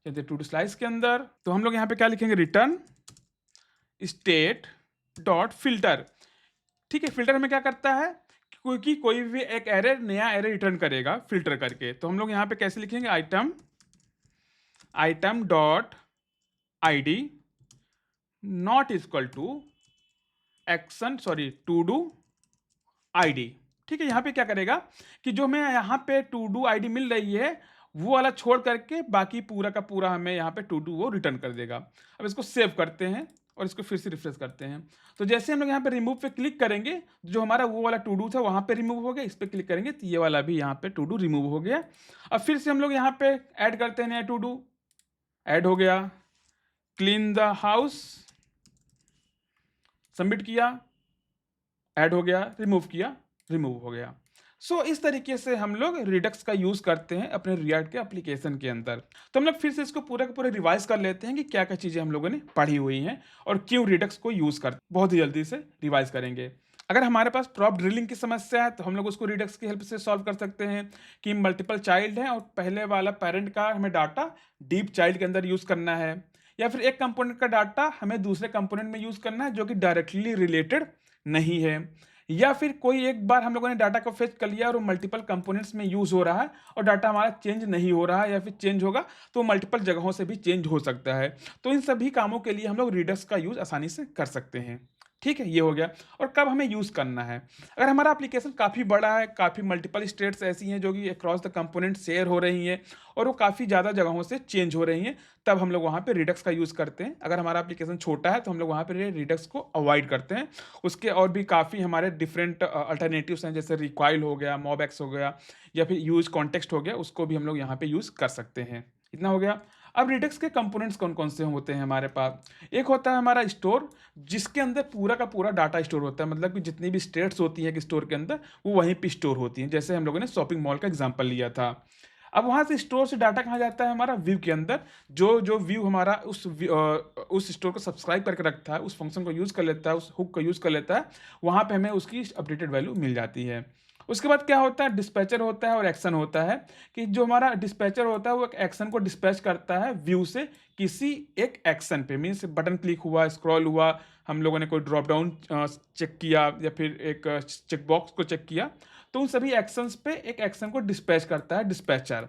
टू डू स्लाइस के अंदर तो हम लोग यहाँ पे क्या लिखेंगे, रिटर्न स्टेट डॉट फिल्टर, ठीक है। फिल्टर हमें क्या करता है, क्योंकि कोई भी एक एरे, नया एरे रिटर्न करेगा फिल्टर करके। तो हम लोग यहाँ पे कैसे लिखेंगे, item dot ID not equal to action, sorry, to do ID, ठीक है। यहाँ पे क्या करेगा कि जो हमें यहाँ पे टू डू आईडी मिल रही है वो वाला छोड़ करके बाकी पूरा का पूरा हमें यहाँ पे टू डू वो रिटर्न कर देगा। अब इसको सेव करते हैं और इसको फिर से रिफ्रेश करते हैं। तो जैसे हम लोग यहाँ पे रिमूव पे क्लिक करेंगे, जो हमारा वो वाला टू डू था वहाँ पे रिमूव हो गया। इस पे क्लिक करेंगे तो ये वाला भी यहाँ पे टू डू रिमूव हो गया। अब फिर से हम लोग यहाँ पे ऐड करते हैं नया टू डू, ऐड हो गया। क्लीन द हाउस, सबमिट किया, ऐड हो गया, रिमूव किया, रिमूव हो गया। इस तरीके से हम लोग रिडक्स का यूज करते हैं अपने रिएक्ट के एप्लीकेशन के अंदर। तो हम लोग फिर से इसको पूरा का पूरा रिवाइज कर लेते हैं कि क्या क्या चीजें हम लोगों ने पढ़ी हुई हैं और क्यों रिडक्स को यूज करते हैं। बहुत ही जल्दी से रिवाइज करेंगे। अगर हमारे पास प्रॉप ड्रिलिंग की समस्या है तो हम लोग उसको रिडक्स की हेल्प से सॉल्व कर सकते हैं कि मल्टीपल चाइल्ड हैं और पहले वाला पेरेंट का हमें डाटा डीप चाइल्ड के अंदर यूज करना है, या फिर एक कंपोनेंट का डाटा हमें दूसरे कंपोनेंट में यूज करना है जो कि डायरेक्टली रिलेटेड नहीं है, या फिर कोई एक बार हम लोगों ने डाटा को फेच कर लिया और वो मल्टीपल कंपोनेंट्स में यूज हो रहा है और डाटा हमारा चेंज नहीं हो रहा है, या फिर चेंज होगा तो मल्टीपल जगहों से भी चेंज हो सकता है। तो इन सभी कामों के लिए हम लोग रिडक्स का यूज आसानी से कर सकते हैं, ठीक है। ये हो गया। और कब हमें यूज करना है, अगर हमारा एप्लीकेशन काफ़ी बड़ा है, काफ़ी मल्टीपल स्टेट्स ऐसी हैं जो कि अक्रॉस द कंपोनेंट शेयर हो रही हैं और वो काफ़ी ज़्यादा जगहों से चेंज हो रही हैं, तब हम लोग वहाँ पे रिडक्स का यूज़ करते हैं। अगर हमारा एप्लीकेशन छोटा है तो हम लोग वहाँ पे रिडक्स को अवॉइड करते हैं। उसके और भी काफ़ी हमारे डिफरेंट अल्टरनेटिव्स हैं, जैसे रिक्वाइल हो गया, मॉबएक्स हो गया, या फिर यूज कॉन्टेक्स्ट हो गया, उसको भी हम लोग यहाँ पे यूज़ कर सकते हैं। इतना हो गया। अब रिडक्स के कंपोनेंट्स कौन कौन से होते हैं हमारे पास, एक होता है हमारा स्टोर, जिसके अंदर पूरा का पूरा डाटा स्टोर होता है, मतलब कि जितनी भी स्टेट्स होती हैं कि स्टोर के अंदर वो वहीं पे स्टोर होती हैं। जैसे हम लोगों ने शॉपिंग मॉल का एग्जांपल लिया था। अब वहाँ से स्टोर से डाटा कहाँ जाता है, हमारा व्यू के अंदर। जो जो व्यू हमारा उस स्टोर को सब्सक्राइब करके रखता है, उस फंक्शन को यूज़ कर लेता है, उस हुक को यूज़ कर लेता है, वहाँ पे हमें उसकी अपडेटेड वैल्यू मिल जाती है। उसके बाद क्या होता है, डिस्पैचर होता है और एक्शन होता है, कि जो हमारा डिस्पैचर होता है वो एक एक्शन को डिस्पैच करता है व्यू से किसी एक एक्शन पे, मीन्स बटन क्लिक हुआ, स्क्रॉल हुआ, हम लोगों ने कोई ड्रॉप डाउन चेक किया या फिर एक चेक बॉक्स को चेक किया, तो उन सभी एक्शंस पे एक एक्शन को डिस्पैच करता है डिस्पैचर।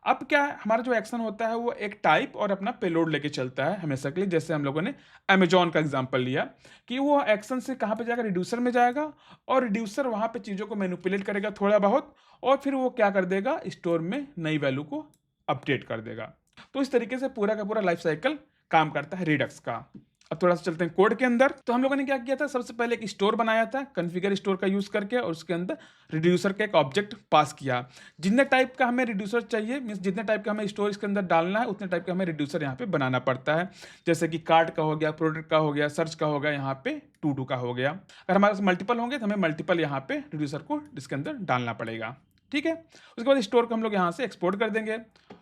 अब क्या हमारा जो एक्शन होता है वो एक टाइप और अपना पेलोड लेके चलता है हमेशा के लिए। जैसे हम लोगों ने अमेजॉन का एग्जांपल लिया कि वो एक्शन से कहाँ पे जाएगा, रिड्यूसर में जाएगा, और रिड्यूसर वहाँ पे चीज़ों को मैनिपुलेट करेगा थोड़ा बहुत, और फिर वो क्या कर देगा, स्टोर में नई वैल्यू को अपडेट कर देगा। तो इस तरीके से पूरा का पूरा लाइफ साइकिल काम करता है रिडक्स का। अब थोड़ा सा चलते हैं कोड के अंदर। तो हम लोगों ने क्या किया था, सबसे पहले एक स्टोर बनाया था कॉन्फ़िगर स्टोर का यूज करके, और उसके अंदर रिड्यूसर का एक ऑब्जेक्ट पास किया। जितने टाइप का हमें रिड्यूसर चाहिए, मीन्स जितने टाइप का हमें स्टोर इसके अंदर डालना है, उतने टाइप का हमें रिड्यूसर यहाँ पे बनाना पड़ता है। जैसे कि कार्ड का हो गया, प्रोडक्ट का हो गया, सर्च का हो गया, यहाँ पे टू का हो गया। अगर हमारे पास मल्टीपल होंगे तो हमें मल्टीपल यहाँ पे रिड्यूसर को इसके अंदर डालना पड़ेगा, ठीक है। उसके बाद स्टोर को हम लोग यहाँ से एक्सपोर्ट कर देंगे।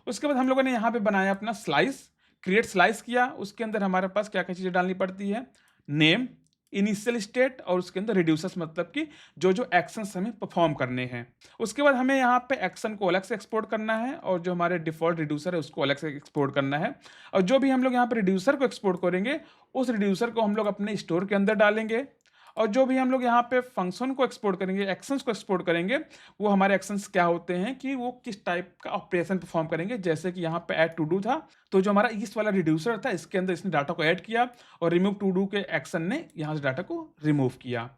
उसके बाद हम लोगों ने यहाँ पे बनाया अपना स्लाइस, क्रिएट स्लाइस किया। उसके अंदर हमारे पास क्या-क्या चीज़ें डालनी पड़ती है, नेम, इनिशियल स्टेट और उसके अंदर रिड्यूसर्स, मतलब कि जो-जो एक्शंस हमें परफॉर्म करने हैं। उसके बाद हमें यहाँ पे एक्शन को अलग से एक्सपोर्ट करना है और जो हमारे डिफ़ॉल्ट रिड्यूसर है उसको अलग से एक्सपोर्ट करना है। और जो भी हम लोग यहाँ पे रिड्यूसर को एक्सपोर्ट करेंगे, उस रिड्यूसर को हम लोग अपने स्टोर के अंदर डालेंगे। और जो भी हम लोग यहाँ पे फंक्शन को एक्सपोर्ट करेंगे, एक्शंस को एक्सपोर्ट करेंगे, वो हमारे एक्शंस क्या होते हैं कि वो किस टाइप का ऑपरेशन परफॉर्म करेंगे। जैसे कि यहाँ पे ऐड टू डू था, तो जो हमारा इस वाला रिड्यूसर था, इसके अंदर इसने डाटा को ऐड किया और रिमूव टू डू के एक्शन ने यहाँ से डाटा को रिमूव किया।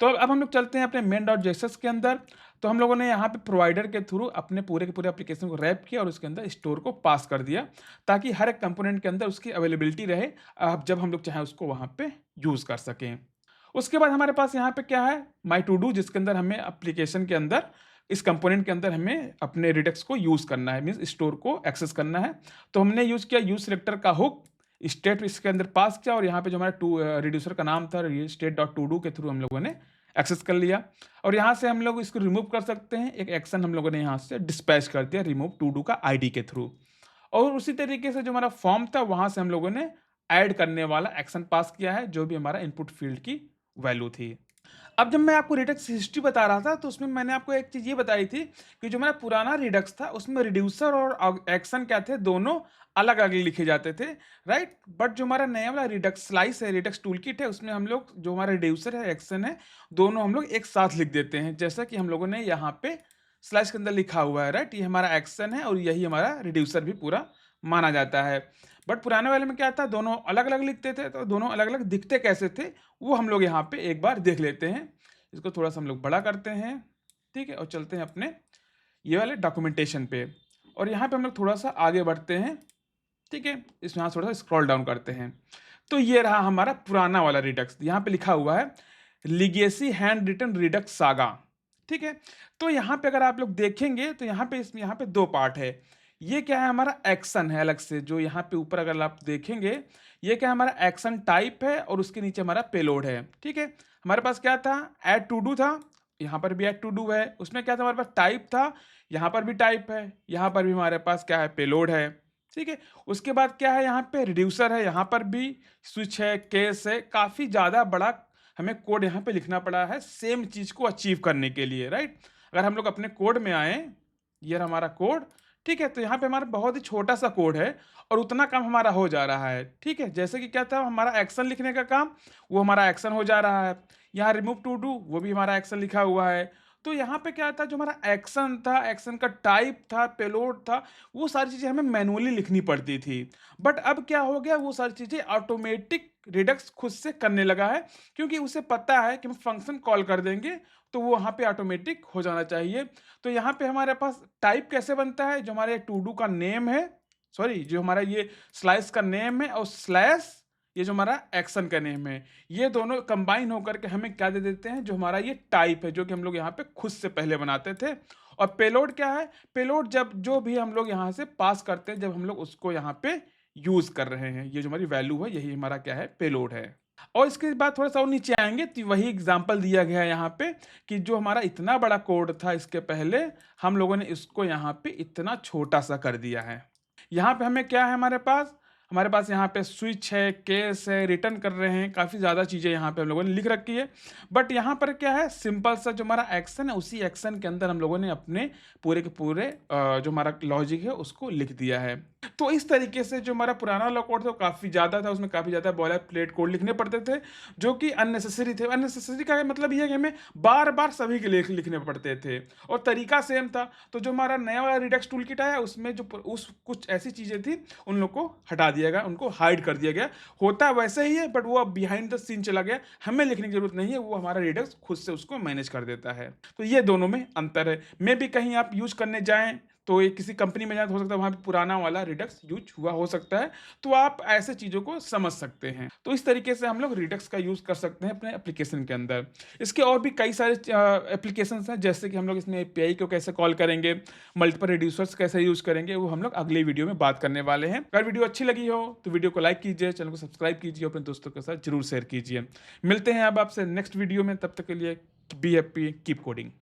तो अब हम लोग चलते हैं अपने मेन डॉट जेएसएस के अंदर। तो हम लोगों ने यहाँ पे प्रोवाइडर के थ्रू अपने पूरे के पूरे एप्लीकेशन को रैप किया और उसके अंदर स्टोर को पास कर दिया, ताकि हर एक कंपोनेंट के अंदर उसकी अवेलेबिलिटी रहे, जब हम लोग चाहें उसको वहाँ पे यूज़ कर सकें। उसके बाद हमारे पास यहाँ पे क्या है, माई टू डू, जिसके अंदर हमें एप्लीकेशन के अंदर इस कंपोनेंट के अंदर हमें अपने रिडक्स को यूज़ करना है, मीन्स स्टोर को एक्सेस करना है। तो हमने यूज़ किया यूज सिलेक्टर का हुक, स्टेट इसके अंदर पास किया और यहाँ पे जो हमारा रिड्यूसर का नाम था स्टेट डॉट टू डू के थ्रू हम लोगों ने एक्सेस कर लिया। और यहाँ से हम लोग इसको रिमूव कर सकते हैं। एक एक्शन हम लोगों ने यहाँ से डिस्पैच कर दिया रिमूव टू डू का आईडी के थ्रू। और उसी तरीके से जो हमारा फॉर्म था, वहाँ से हम लोगों ने ऐड करने वाला एक्शन पास किया है, जो भी हमारा इनपुट फील्ड की वैल्यू थी। अब जब मैं आपको रिडक्स हिस्ट्री बता रहा था, तो उसमें मैंने आपको एक चीज़ ये बताई थी कि जो मेरा पुराना रिडक्स था, उसमें रिड्यूसर और एक्शन क्या थे, दोनों अलग-अलग लिखे जाते थे, राइट? बट जो हमारा नया वाला रिडक्स स्लाइस है, रिडक्स टूलकिट है, उसमें हम लोग जो हमारा रिड्यूसर है, एक्शन है, दोनों हम लोग एक साथ लिख देते हैं। जैसा कि हम लोगों ने यहाँ पे स्लाइस के अंदर लिखा हुआ है, राइट? ये हमारा एक्शन है और यही हमारा रिड्यूसर भी पूरा माना जाता है। बट पुराने वाले में क्या था, दोनों अलग-अलग लिखते थे, तो दोनों अलग-अलग दिखते कैसे थे, वो हम लोग यहाँ पे एक बार देख लेते हैं। इसको थोड़ा-सा हम लोग बड़ा करते हैं, ठीक है? और चलते हैं अपने ये वाले डॉक्यूमेंटेशन पे और यहाँ पे हम लोग थोड़ा-सा आगे बढ़ते हैं, ठीक है? इसमें यहाँ थोड़ा-सा स्क्रॉल डाउन करते हैं। तो ये रहा हमारा पुराना वाला रिडक्स, यहाँ पे लिखा हुआ है legacy handwritten redux saga, ठीक है? तो यहाँ पे अगर आप लोग देखेंगे, तो यहाँ पे इसमें यहाँ पे 2 पार्ट है। ये क्या है, हमारा एक्शन है अलग से, जो यहाँ पे ऊपर अगर आप देखेंगे, ये क्या है, हमारा एक्शन टाइप है और उसके नीचे हमारा पेलोड है, ठीक है? हमारे पास क्या था, ऐड टू डू था, यहाँ पर भी ऐड टू डू है। उसमें क्या था, हमारे पास टाइप था, यहाँ पर भी टाइप है, यहाँ पर भी हमारे पास क्या है, पेलोड है, ठीक है? उसके बाद क्या है, यहाँ पे रिड्यूसर है, यहाँ पर भी स्विच है, केस है, काफ़ी ज़्यादा बड़ा हमें कोड यहाँ पे लिखना पड़ा है सेम चीज़ को अचीव करने के लिए, राइट? अगर हम लोग अपने कोड में आएँ, ये रहा हमारा कोड, ठीक है? तो यहाँ पे हमारा बहुत ही छोटा-सा कोड है और उतना काम हमारा हो जा रहा है, ठीक है? जैसे कि क्या था, हमारा एक्शन लिखने का काम, वो हमारा एक्शन हो जा रहा है। यहाँ रिमूव टू डू, वो भी हमारा एक्शन लिखा हुआ है। तो यहाँ पे क्या था, जो हमारा एक्शन था, एक्शन का टाइप था, पेलोड था, वो सारी चीज़ें हमें मैनुअली लिखनी पड़ती थी। बट अब क्या हो गया, वो सारी चीज़ें ऑटोमेटिक रिडक्स खुद से करने लगा है, क्योंकि उसे पता है कि हम फंक्शन कॉल कर देंगे, तो वो वहाँ पे ऑटोमेटिक हो जाना चाहिए। तो यहाँ पे हमारे पास टाइप कैसे बनता है, जो हमारे टू डू का नेम है, सॉरी, जो हमारा ये स्लाइस का नेम है और स्लैश ये जो हमारा एक्शन का नेम है, ये दोनों कंबाइन होकर के हमें क्या दे देते हैं, जो हमारा ये टाइप है, जो कि हम लोग यहाँ पे खुद से पहले बनाते थे। और पेलोड क्या है, पेलोड जब जो भी हम लोग यहाँ से पास करते हैं, जब हम लोग उसको यहाँ पे यूज कर रहे हैं, ये जो हमारी वैल्यू है, यही हमारा क्या है, पेलोड है। और इसके बाद थोड़ा-सा और नीचे आएँगे, तो वही एग्ज़ाम्पल दिया गया है यहाँ पे कि जो हमारा इतना बड़ा कोड था इसके पहले, हम लोगों ने इसको यहाँ पे इतना छोटा-सा कर दिया है। यहाँ पे हमें क्या है, हमारे पास यहाँ पे स्विच है, केस है, रिटर्न कर रहे हैं, काफ़ी ज़्यादा चीज़ें यहाँ पे हम लोगों ने लिख रखी है। बट यहाँ पर क्या है, सिंपल सा जो हमारा एक्शन है, उसी एक्शन के अंदर हम लोगों ने अपने पूरे के पूरे जो हमारा लॉजिक है, उसको लिख दिया है। तो इस तरीके से जो हमारा पुराना लॉ कोड था, वो काफ़ी ज़्यादा था, उसमें काफ़ी ज़्यादा बॉयलर प्लेट कोड लिखने पड़ते थे, जो कि अननेसेसरी थे। अननेसेसरी का मतलब ये है कि हमें बार-बार सभी के लिए लिखने पड़ते थे और तरीका सेम था। तो जो हमारा नया वाला रिडक्स टूलकिट आया, उसमें जो उस कुछ ऐसी चीज़ें थी, उन लोग को हटा दिया गया, उनको हाइड कर दिया गया। होता वैसे ही है, बट वो अब बिहाइंड द सीन चला गया, हमें लिखने की ज़रूरत नहीं है, वो हमारा रिडक्स खुद से उसको मैनेज कर देता है। तो ये दोनों में अंतर है। मे बी कहीं आप यूज़ करने जाएँ, तो ये किसी कंपनी में जाए, तो हो सकता है वहाँ पे पुराना वाला रिडक्स यूज़ हुआ हो सकता है, तो आप ऐसे चीज़ों को समझ सकते हैं। तो इस तरीके से हम लोग रिडक्स का यूज़ कर सकते हैं अपने एप्लीकेशन के अंदर। इसके और भी कई सारे एप्लीकेशंस हैं, जैसे कि हम लोग इसमें एपीआई को कैसे कॉल करेंगे, मल्टीपल रिड्यूसर्स कैसे यूज़ करेंगे, वो हम लोग अगले वीडियो में बात करने वाले हैं। अगर वीडियो अच्छी लगी हो, तो वीडियो को लाइक कीजिए, चैनल को सब्सक्राइब कीजिए, अपने दोस्तों के साथ ज़रूर शेयर कीजिए। मिलते हैं अब आपसे नेक्स्ट वीडियो में, तब तक के लिए बी हैप्पी, कीप कोडिंग।